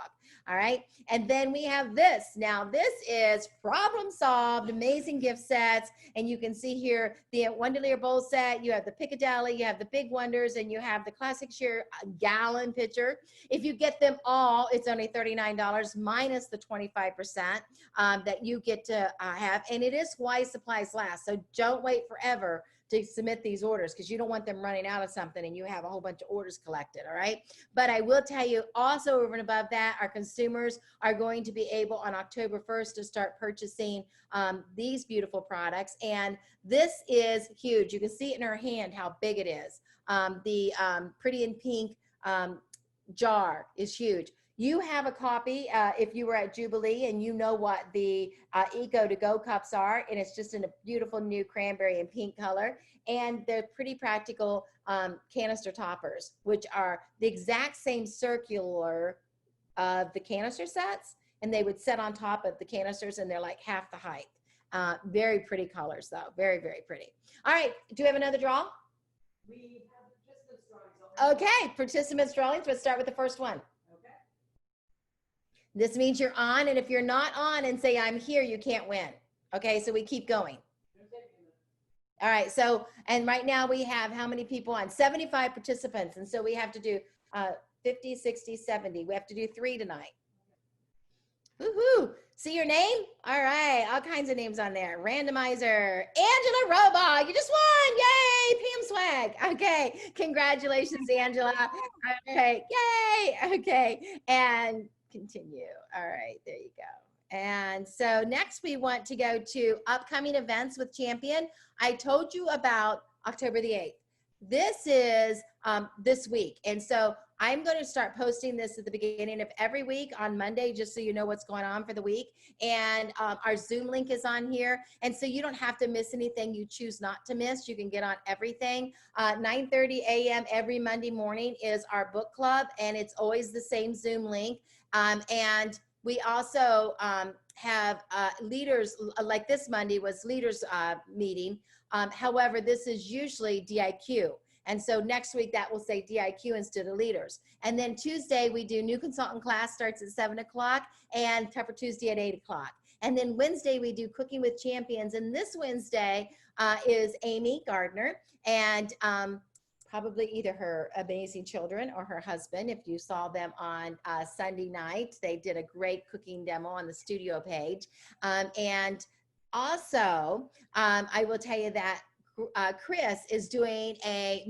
All right. And then we have this. Now, this is problem solved, amazing gift sets. And you can see here the Wonderlier bowl set. You have the Piccadilly, you have the Big Wonders, and you have the Classic Sheer gallon pitcher. If you get them all, it's only $39 minus the 25% that you get to have. And it is why supplies last. So don't wait forever to submit these orders, because you don't want them running out of something and you have a whole bunch of orders collected. All right. But I will tell you also, over and above that, our consumers are going to be able on October 1st to start purchasing these beautiful products. And this is huge. You can see it in her hand how big it is. The Pretty in Pink jar is huge. You have a copy if you were at Jubilee, and you know what the Eco to Go cups are, and it's just in a beautiful new cranberry and pink color. And they're pretty practical canister toppers, which are the exact same circular of the canister sets, and they would set on top of the canisters, and they're like half the height. Very pretty colors though, very, very pretty. All right, do we have another draw? We have participants drawings. Okay, participants drawings. Let's start with the first one. Okay. This means you're on, and if you're not on and say I'm here, you can't win. Okay, so we keep going. All right, so, and right now we have how many people on? 75 participants, and so we have to do 50, 60, 70. We have to do 3 tonight. Woohoo! See your name? All right, all kinds of names on there. Randomizer, Angela Roba, you just won! Yay! PM swag. Okay, congratulations, Angela. Okay, yay! Okay, and continue. All right, there you go. And so next we want to go to upcoming events with Champion. I told you about October the 8th. This is this week. And so I'm going to start posting this at the beginning of every week on Monday, just so you know what's going on for the week. And our Zoom link is on here. And so you don't have to miss anything you choose not to miss. You can get on everything. 9:30 a.m. every Monday morning is our book club, and it's always the same Zoom link. And we also have leaders, like this Monday was leaders meeting. However, this is usually DIQ. And so next week that will say DIQ instead of leaders. And then Tuesday we do new consultant class, starts at 7 o'clock, and Tupper Tuesday at 8 o'clock. And then Wednesday we do Cooking with Champions. And this Wednesday is Amy Gardner, and probably either her amazing children or her husband. If you saw them on Sunday night, they did a great cooking demo on the studio page. And also, I will tell you that Chris is doing a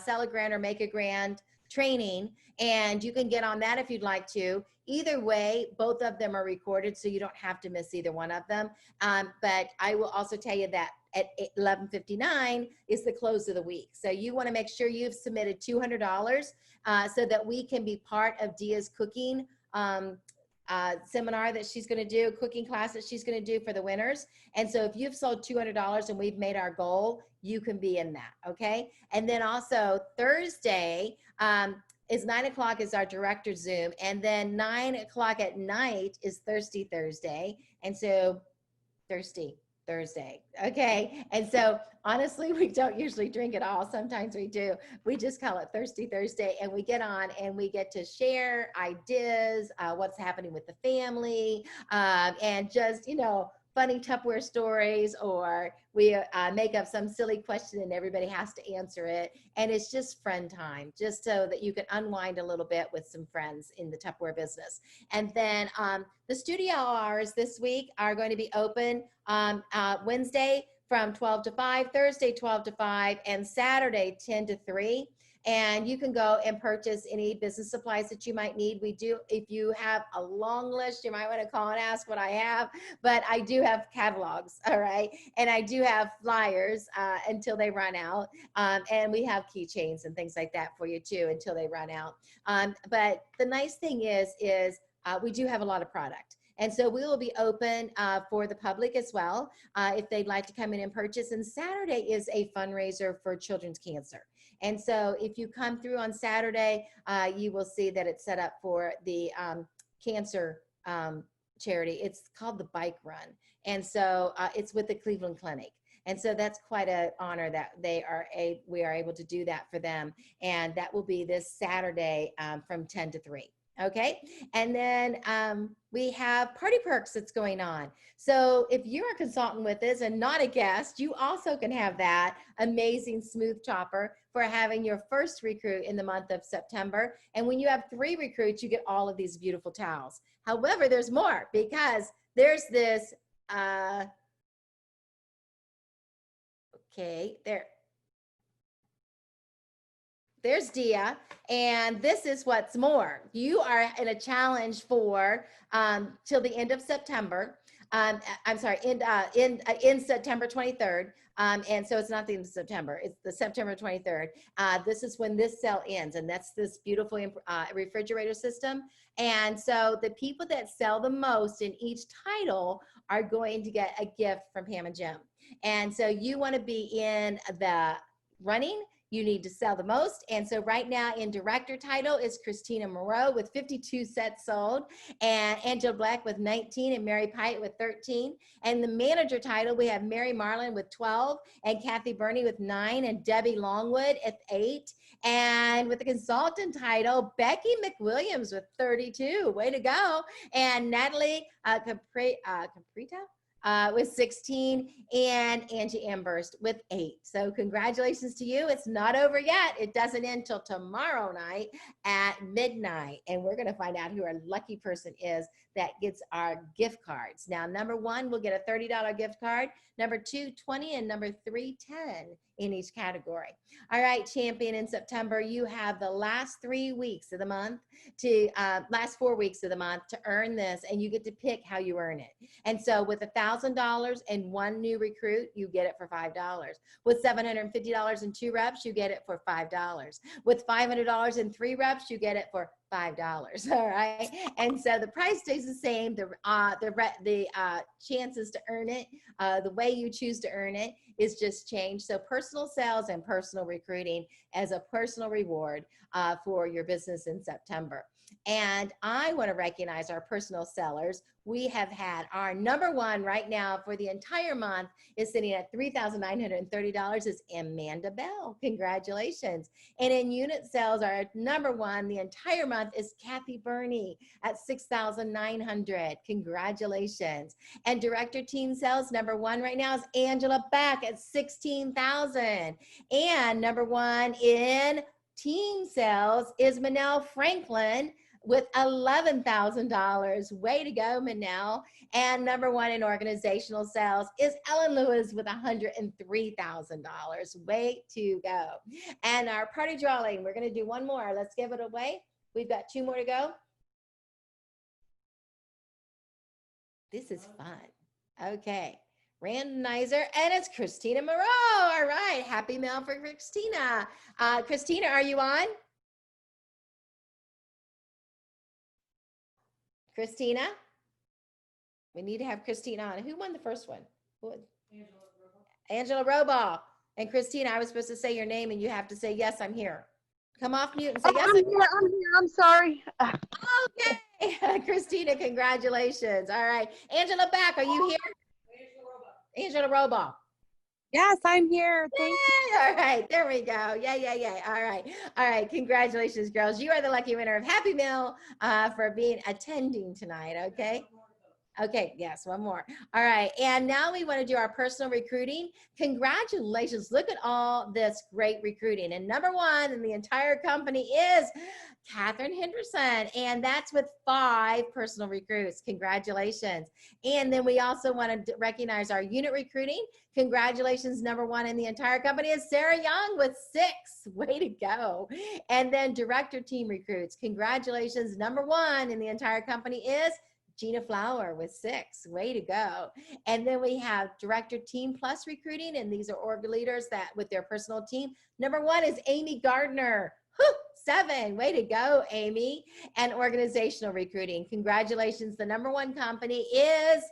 Sell a Grand or Make a Grand training, and you can get on that if you'd like to. Either way, both of them are recorded, so you don't have to miss either one of them. But I will also tell you that at 11:59 is the close of the week. So you want to make sure you've submitted $200 so that we can be part of Dia's cooking seminar that she's going to do, cooking class that she's going to do for the winners. And so if you've sold $200 and we've made our goal, you can be in that. Okay. And then also Thursday is 9 o'clock is our director Zoom. And then 9 o'clock at night is Thirsty Thursday. And so Thirsty Thursday. Okay. And so honestly, we don't usually drink at all. Sometimes we do. We just call it Thirsty Thursday, and we get on and we get to share ideas, what's happening with the family, and just, you know, funny Tupperware stories, or we make up some silly question and everybody has to answer it. And it's just friend time, just so that you can unwind a little bit with some friends in the Tupperware business. And then the studio hours this week are going to be open Wednesday from 12 to 5, Thursday 12 to 5, and Saturday 10 to 3. And you can go and purchase any business supplies that you might need. We do, if you have a long list, you might want to call and ask what I have, but I do have catalogs, all right? And I do have flyers until they run out. And we have keychains and things like that for you too until they run out. But the nice thing is we do have a lot of product. And so we will be open for the public as well if they'd like to come in and purchase. And Saturday is a fundraiser for children's cancer. And so if you come through on Saturday, you will see that it's set up for the cancer charity. It's called the Bike Run. And so it's with the Cleveland Clinic. And so that's quite an honor that we are able to do that for them. And that will be this Saturday from 10 to 3. Okay. And then we have Party Perks that's going on. So if you're a consultant with us and not a guest, you also can have that amazing smooth chopper for having your first recruit in the month of September. And when you have 3 recruits, you get all of these beautiful towels. However, there's more because there's this, okay, there's Dia, and this is what's more. You are in a challenge for till the end of September. I'm sorry, in September 23rd. And so it's not the end of September, it's the September 23rd. This is when this sale ends, and that's this beautiful refrigerator system. And so the people that sell the most in each title are going to get a gift from Pam and Jim. And so you want to be in the running. You need to sell the most. And so right now in director title is Christina Moreau with 52 sets sold, and Angela Black with 19, and Mary Pite with 13. And the manager title, we have Mary Marlin with 12, and Kathy Burney with 9, and Debbie Longwood at 8. And with the consultant title, Becky McWilliams with 32, way to go. And Natalie Caprita with 16, and Angie Amherst with 8. So congratulations to you. It's not over yet. It doesn't end till tomorrow night at midnight. And we're going to find out who our lucky person is that gets our gift cards. Now, number 1 will get a $30 gift card. Number 2, 20, and number 3, 10 in each category. All right, champion, in September, you have the last 3 weeks of the month last 4 weeks of the month to earn this, and you get to pick how you earn it. And so with $1,000 and 1 new recruit, you get it for $5. With $750 and 2 reps, you get it for $5. With $500 and 3 reps, you get it for $5. All right. And so the price stays the same. The chances to earn it, the way you choose to earn it is just changed. So personal sales and personal recruiting as a personal reward for your business in September. And I want to recognize our personal sellers. We have had our number 1 right now for the entire month is sitting at $3,930 is Amanda Bell. Congratulations. And in unit sales, our number 1 the entire month is Kathy Burney at $6,900. Congratulations. And director team sales, number 1 right now is Angela Beck at $16,000. And number 1 in team sales is Manel Franklin with $11,000. Way to go, Manel. And number 1 in organizational sales is Ellen Lewis with $103,000. Way to go. And our party drawing, we're going to do 1 more. Let's give it away. We've got 2 more to go. This is fun. Okay. Randomizer, and it's Christina Moreau. All right. Happy mail for Christina. Christina, are you on? Christina? We need to have Christina on. Who won the first one? Angela Robal. And Christina, I was supposed to say your name, and you have to say, yes, I'm here. Come off mute and say, yes, I'm here. I'm sorry. Okay. Christina, congratulations. All right. Angela Back, are you here? Angela Robal. Yes, I'm here. Thank you. All right, there we go. Yeah. All right. Congratulations, girls. You are the lucky winner of Happy Meal for attending tonight. Okay. Okay, yes, 1 more. All right, and now we want to do our personal recruiting. Congratulations, look at all this great recruiting. And number 1 in the entire company is Catherine Henderson, and that's with 5 personal recruits. Congratulations. And then we also want to recognize our unit recruiting. Congratulations, number 1 in the entire company is Sarah Young with 6. Way to go. And then director team recruits. Congratulations, number 1 in the entire company is Gina Flower with 6. Way to go. And then we have director team plus recruiting, and these are org leaders that with their personal team. Number 1 is Amy Gardner. 7. Way to go, Amy. And organizational recruiting. Congratulations. The number 1 company is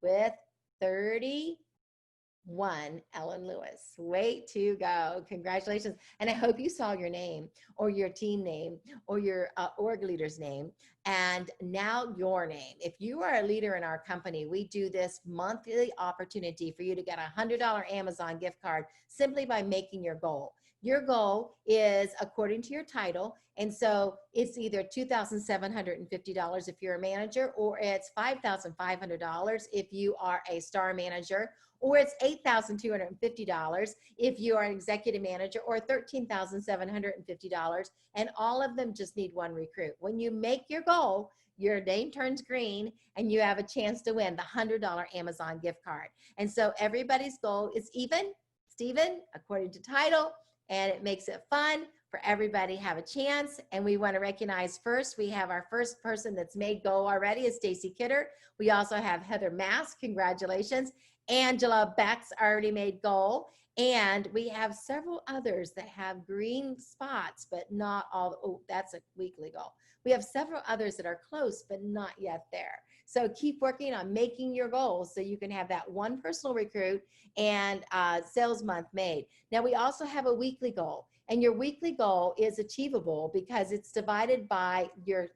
with 31, Ellen Lewis. Way to go. Congratulations. And I hope you saw your name or your team name or your org leader's name and now your name. If you are a leader in our company, we do this monthly opportunity for you to get a $100 Amazon gift card simply by making your goal. Your goal is according to your title. And so it's either $2,750 if you're a manager, or it's $5,500 if you are a star manager, or it's $8,250 if you are an executive manager, or $13,750. And all of them just need one recruit. When you make your goal, your name turns green and you have a chance to win the $100 Amazon gift card. And so everybody's goal is even, Stephen, according to title, and it makes it fun for everybody to have a chance. And we want to recognize first, we have our first person that's made goal already is Stacy Kidder. We also have Heather Mask, congratulations. Angela Beck's already made goal. And we have several others that have green spots, but not all. Oh, that's a weekly goal. We have several others that are close, but not yet there. So keep working on making your goals so you can have that one personal recruit and sales month made. Now we also have a weekly goal, and your weekly goal is achievable because it's divided by your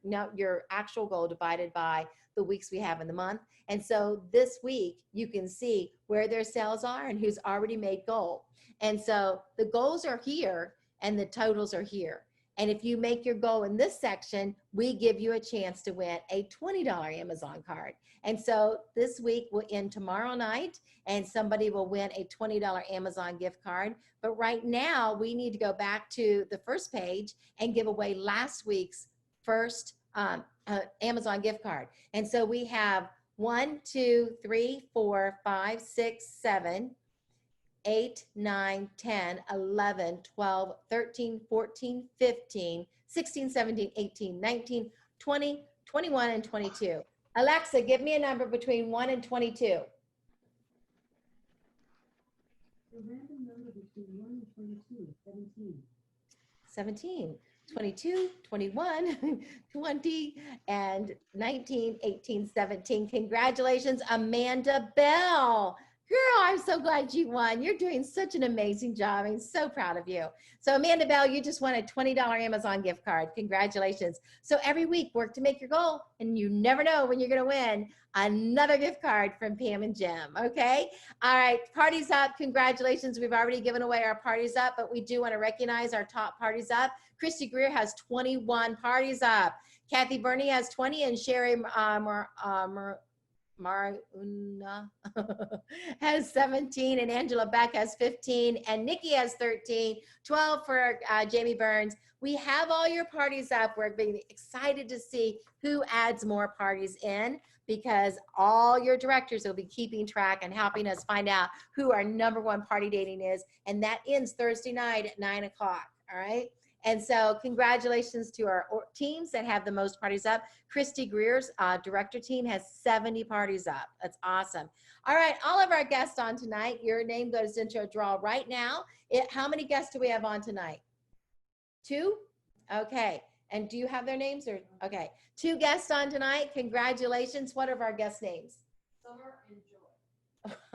actual goal divided by the weeks we have in the month. And so this week you can see where their sales are and who's already made goal. And so the goals are here and the totals are here. And if you make your goal in this section, we give you a chance to win a $20 Amazon card. And so this week will end tomorrow night and somebody will win a $20 Amazon gift card. But right now we need to go back to the first page and give away last week's first Amazon gift card. And so we have 1, 2, 3, 4, 5, 6, 7, 8, 9, 10, 11, 12, 13, 14, 15, 16, 17, 18, 19, 20, 21, and 22. Alexa, give me a number between 1 and 22. The random number between 1 and 22 is 17. 17. 22, 21, 20, and 19, 18, 17. Congratulations, Amanda Bell. Girl, I'm so glad you won. You're doing such an amazing job. I'm so proud of you. So Amanda Bell, you just won a $20 Amazon gift card. Congratulations. So every week, work to make your goal, and you never know when you're going to win another gift card from Pam and Jim, okay? All right, Parties Up, congratulations. We've already given away our Parties Up, but we do want to recognize our top Parties Up. Christy Greer has 21 Parties Up. Kathy Burney has 20, and Sherry Maruna has 17, and Angela Beck has 15, and Nikki has 13, 12 for Jamie Burns. We have all your parties up. We're being excited to see who adds more parties in, because all your directors will be keeping track and helping us find out who our #1 party dating is, and that ends Thursday night at 9 o'clock, all right? And so congratulations to our teams that have the most parties up. Christy Greer's director team has 70 parties up. That's awesome. All right, all of our guests on tonight, your name goes into a draw right now. How many guests do we have on tonight? 2? Okay. And do you have their names? Or okay. 2 guests on tonight. Congratulations. What are our guest names? Summer and Joy.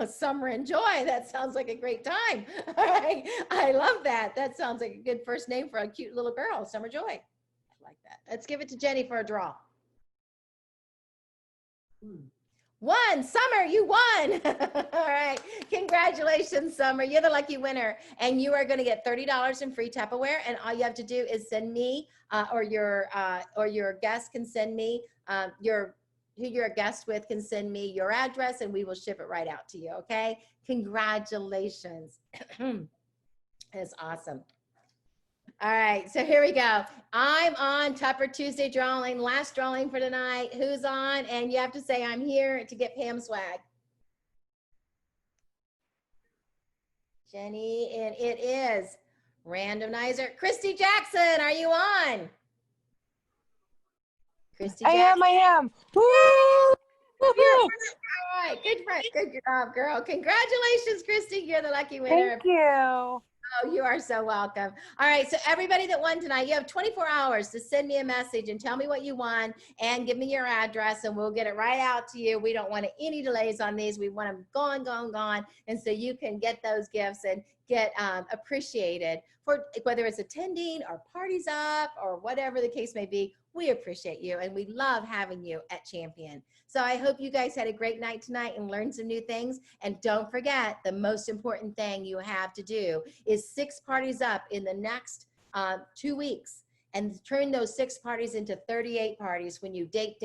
Summer and Joy. That sounds like a great time. All right. I love that. That sounds like a good first name for a cute little girl, Summer Joy. I like that. Let's give it to Jenny for a draw. 1, Summer, you won. All right. Congratulations, Summer. You're the lucky winner. And you are going to get $30 in free Tupperware. And all you have to do is send me or your guest can send me who you're a guest with can send me your address and we will ship it right out to you, okay? Congratulations. That's awesome. All right, so here we go. I'm on Tupper Tuesday drawing, last drawing for tonight. Who's on? And you have to say I'm here to get Pam swag. Jenny, and it is randomizer. Christy Jackson, are you on? Christy Jackson. I am. Woo! All right, good job, girl. Congratulations, Christy. You're the lucky winner. Thank you. Oh, you are so welcome. All right, so everybody that won tonight, you have 24 hours to send me a message and tell me what you won and give me your address and we'll get it right out to you. We don't want any delays on these. We want them gone, gone, gone. And so you can get those gifts and get appreciated for whether it's attending or parties up or whatever the case may be. We appreciate you and we love having you at Champion. So I hope you guys had a great night tonight and learned some new things. And don't forget, the most important thing you have to do is 6 parties up in the next 2 weeks, and turn those 6 parties into 38 parties when you date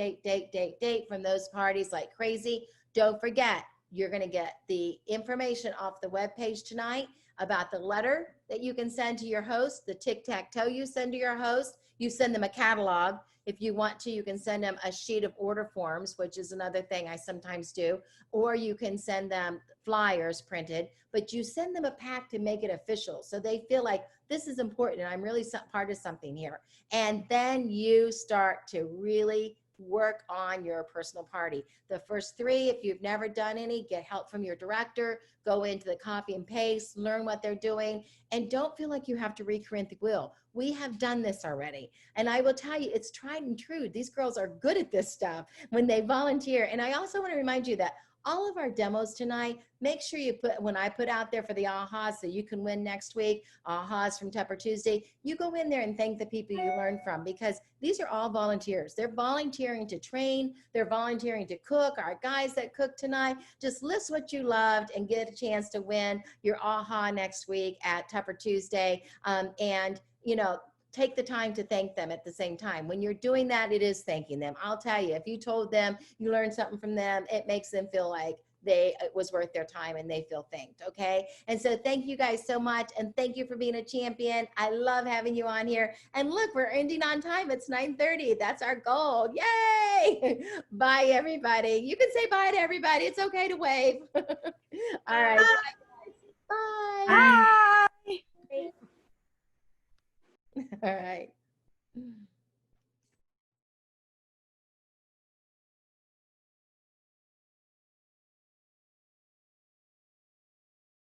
from those parties like crazy. Don't forget, you're going to get the information off the webpage tonight about the letter that you can send to your host, the tic-tac-toe you send to your host. You send them a catalog. If you want to, you can send them a sheet of order forms, which is another thing I sometimes do, or you can send them flyers printed, but you send them a pack to make it official so they feel like this is important and I'm really part of something here. And then you start to really work on your personal party. The first 3, if you've never done any, get help from your director, go into the copy and paste, learn what they're doing, and don't feel like you have to recreate the wheel. We have done this already. And I will tell you, it's tried and true. These girls are good at this stuff when they volunteer. And I also want to remind you that all of our demos tonight, make sure you put, when I put out there for the ahas so you can win next week, ahas from Tupper Tuesday, you go in there and thank the people you learned from, because these are all volunteers. They're volunteering to train, they're volunteering to cook. Our guys that cook tonight, just list what you loved and get a chance to win your aha next week at Tupper Tuesday. And you know, take the time to thank them at the same time. When you're doing that, it is thanking them. I'll tell you, if you told them you learned something from them, it makes them feel like it was worth their time and they feel thanked. Okay. And so thank you guys so much. And thank you for being a champion. I love having you on here. And look, we're ending on time. It's 9:30. That's our goal. Yay. Bye, everybody. You can say bye to everybody. It's okay to wave. All right. Bye.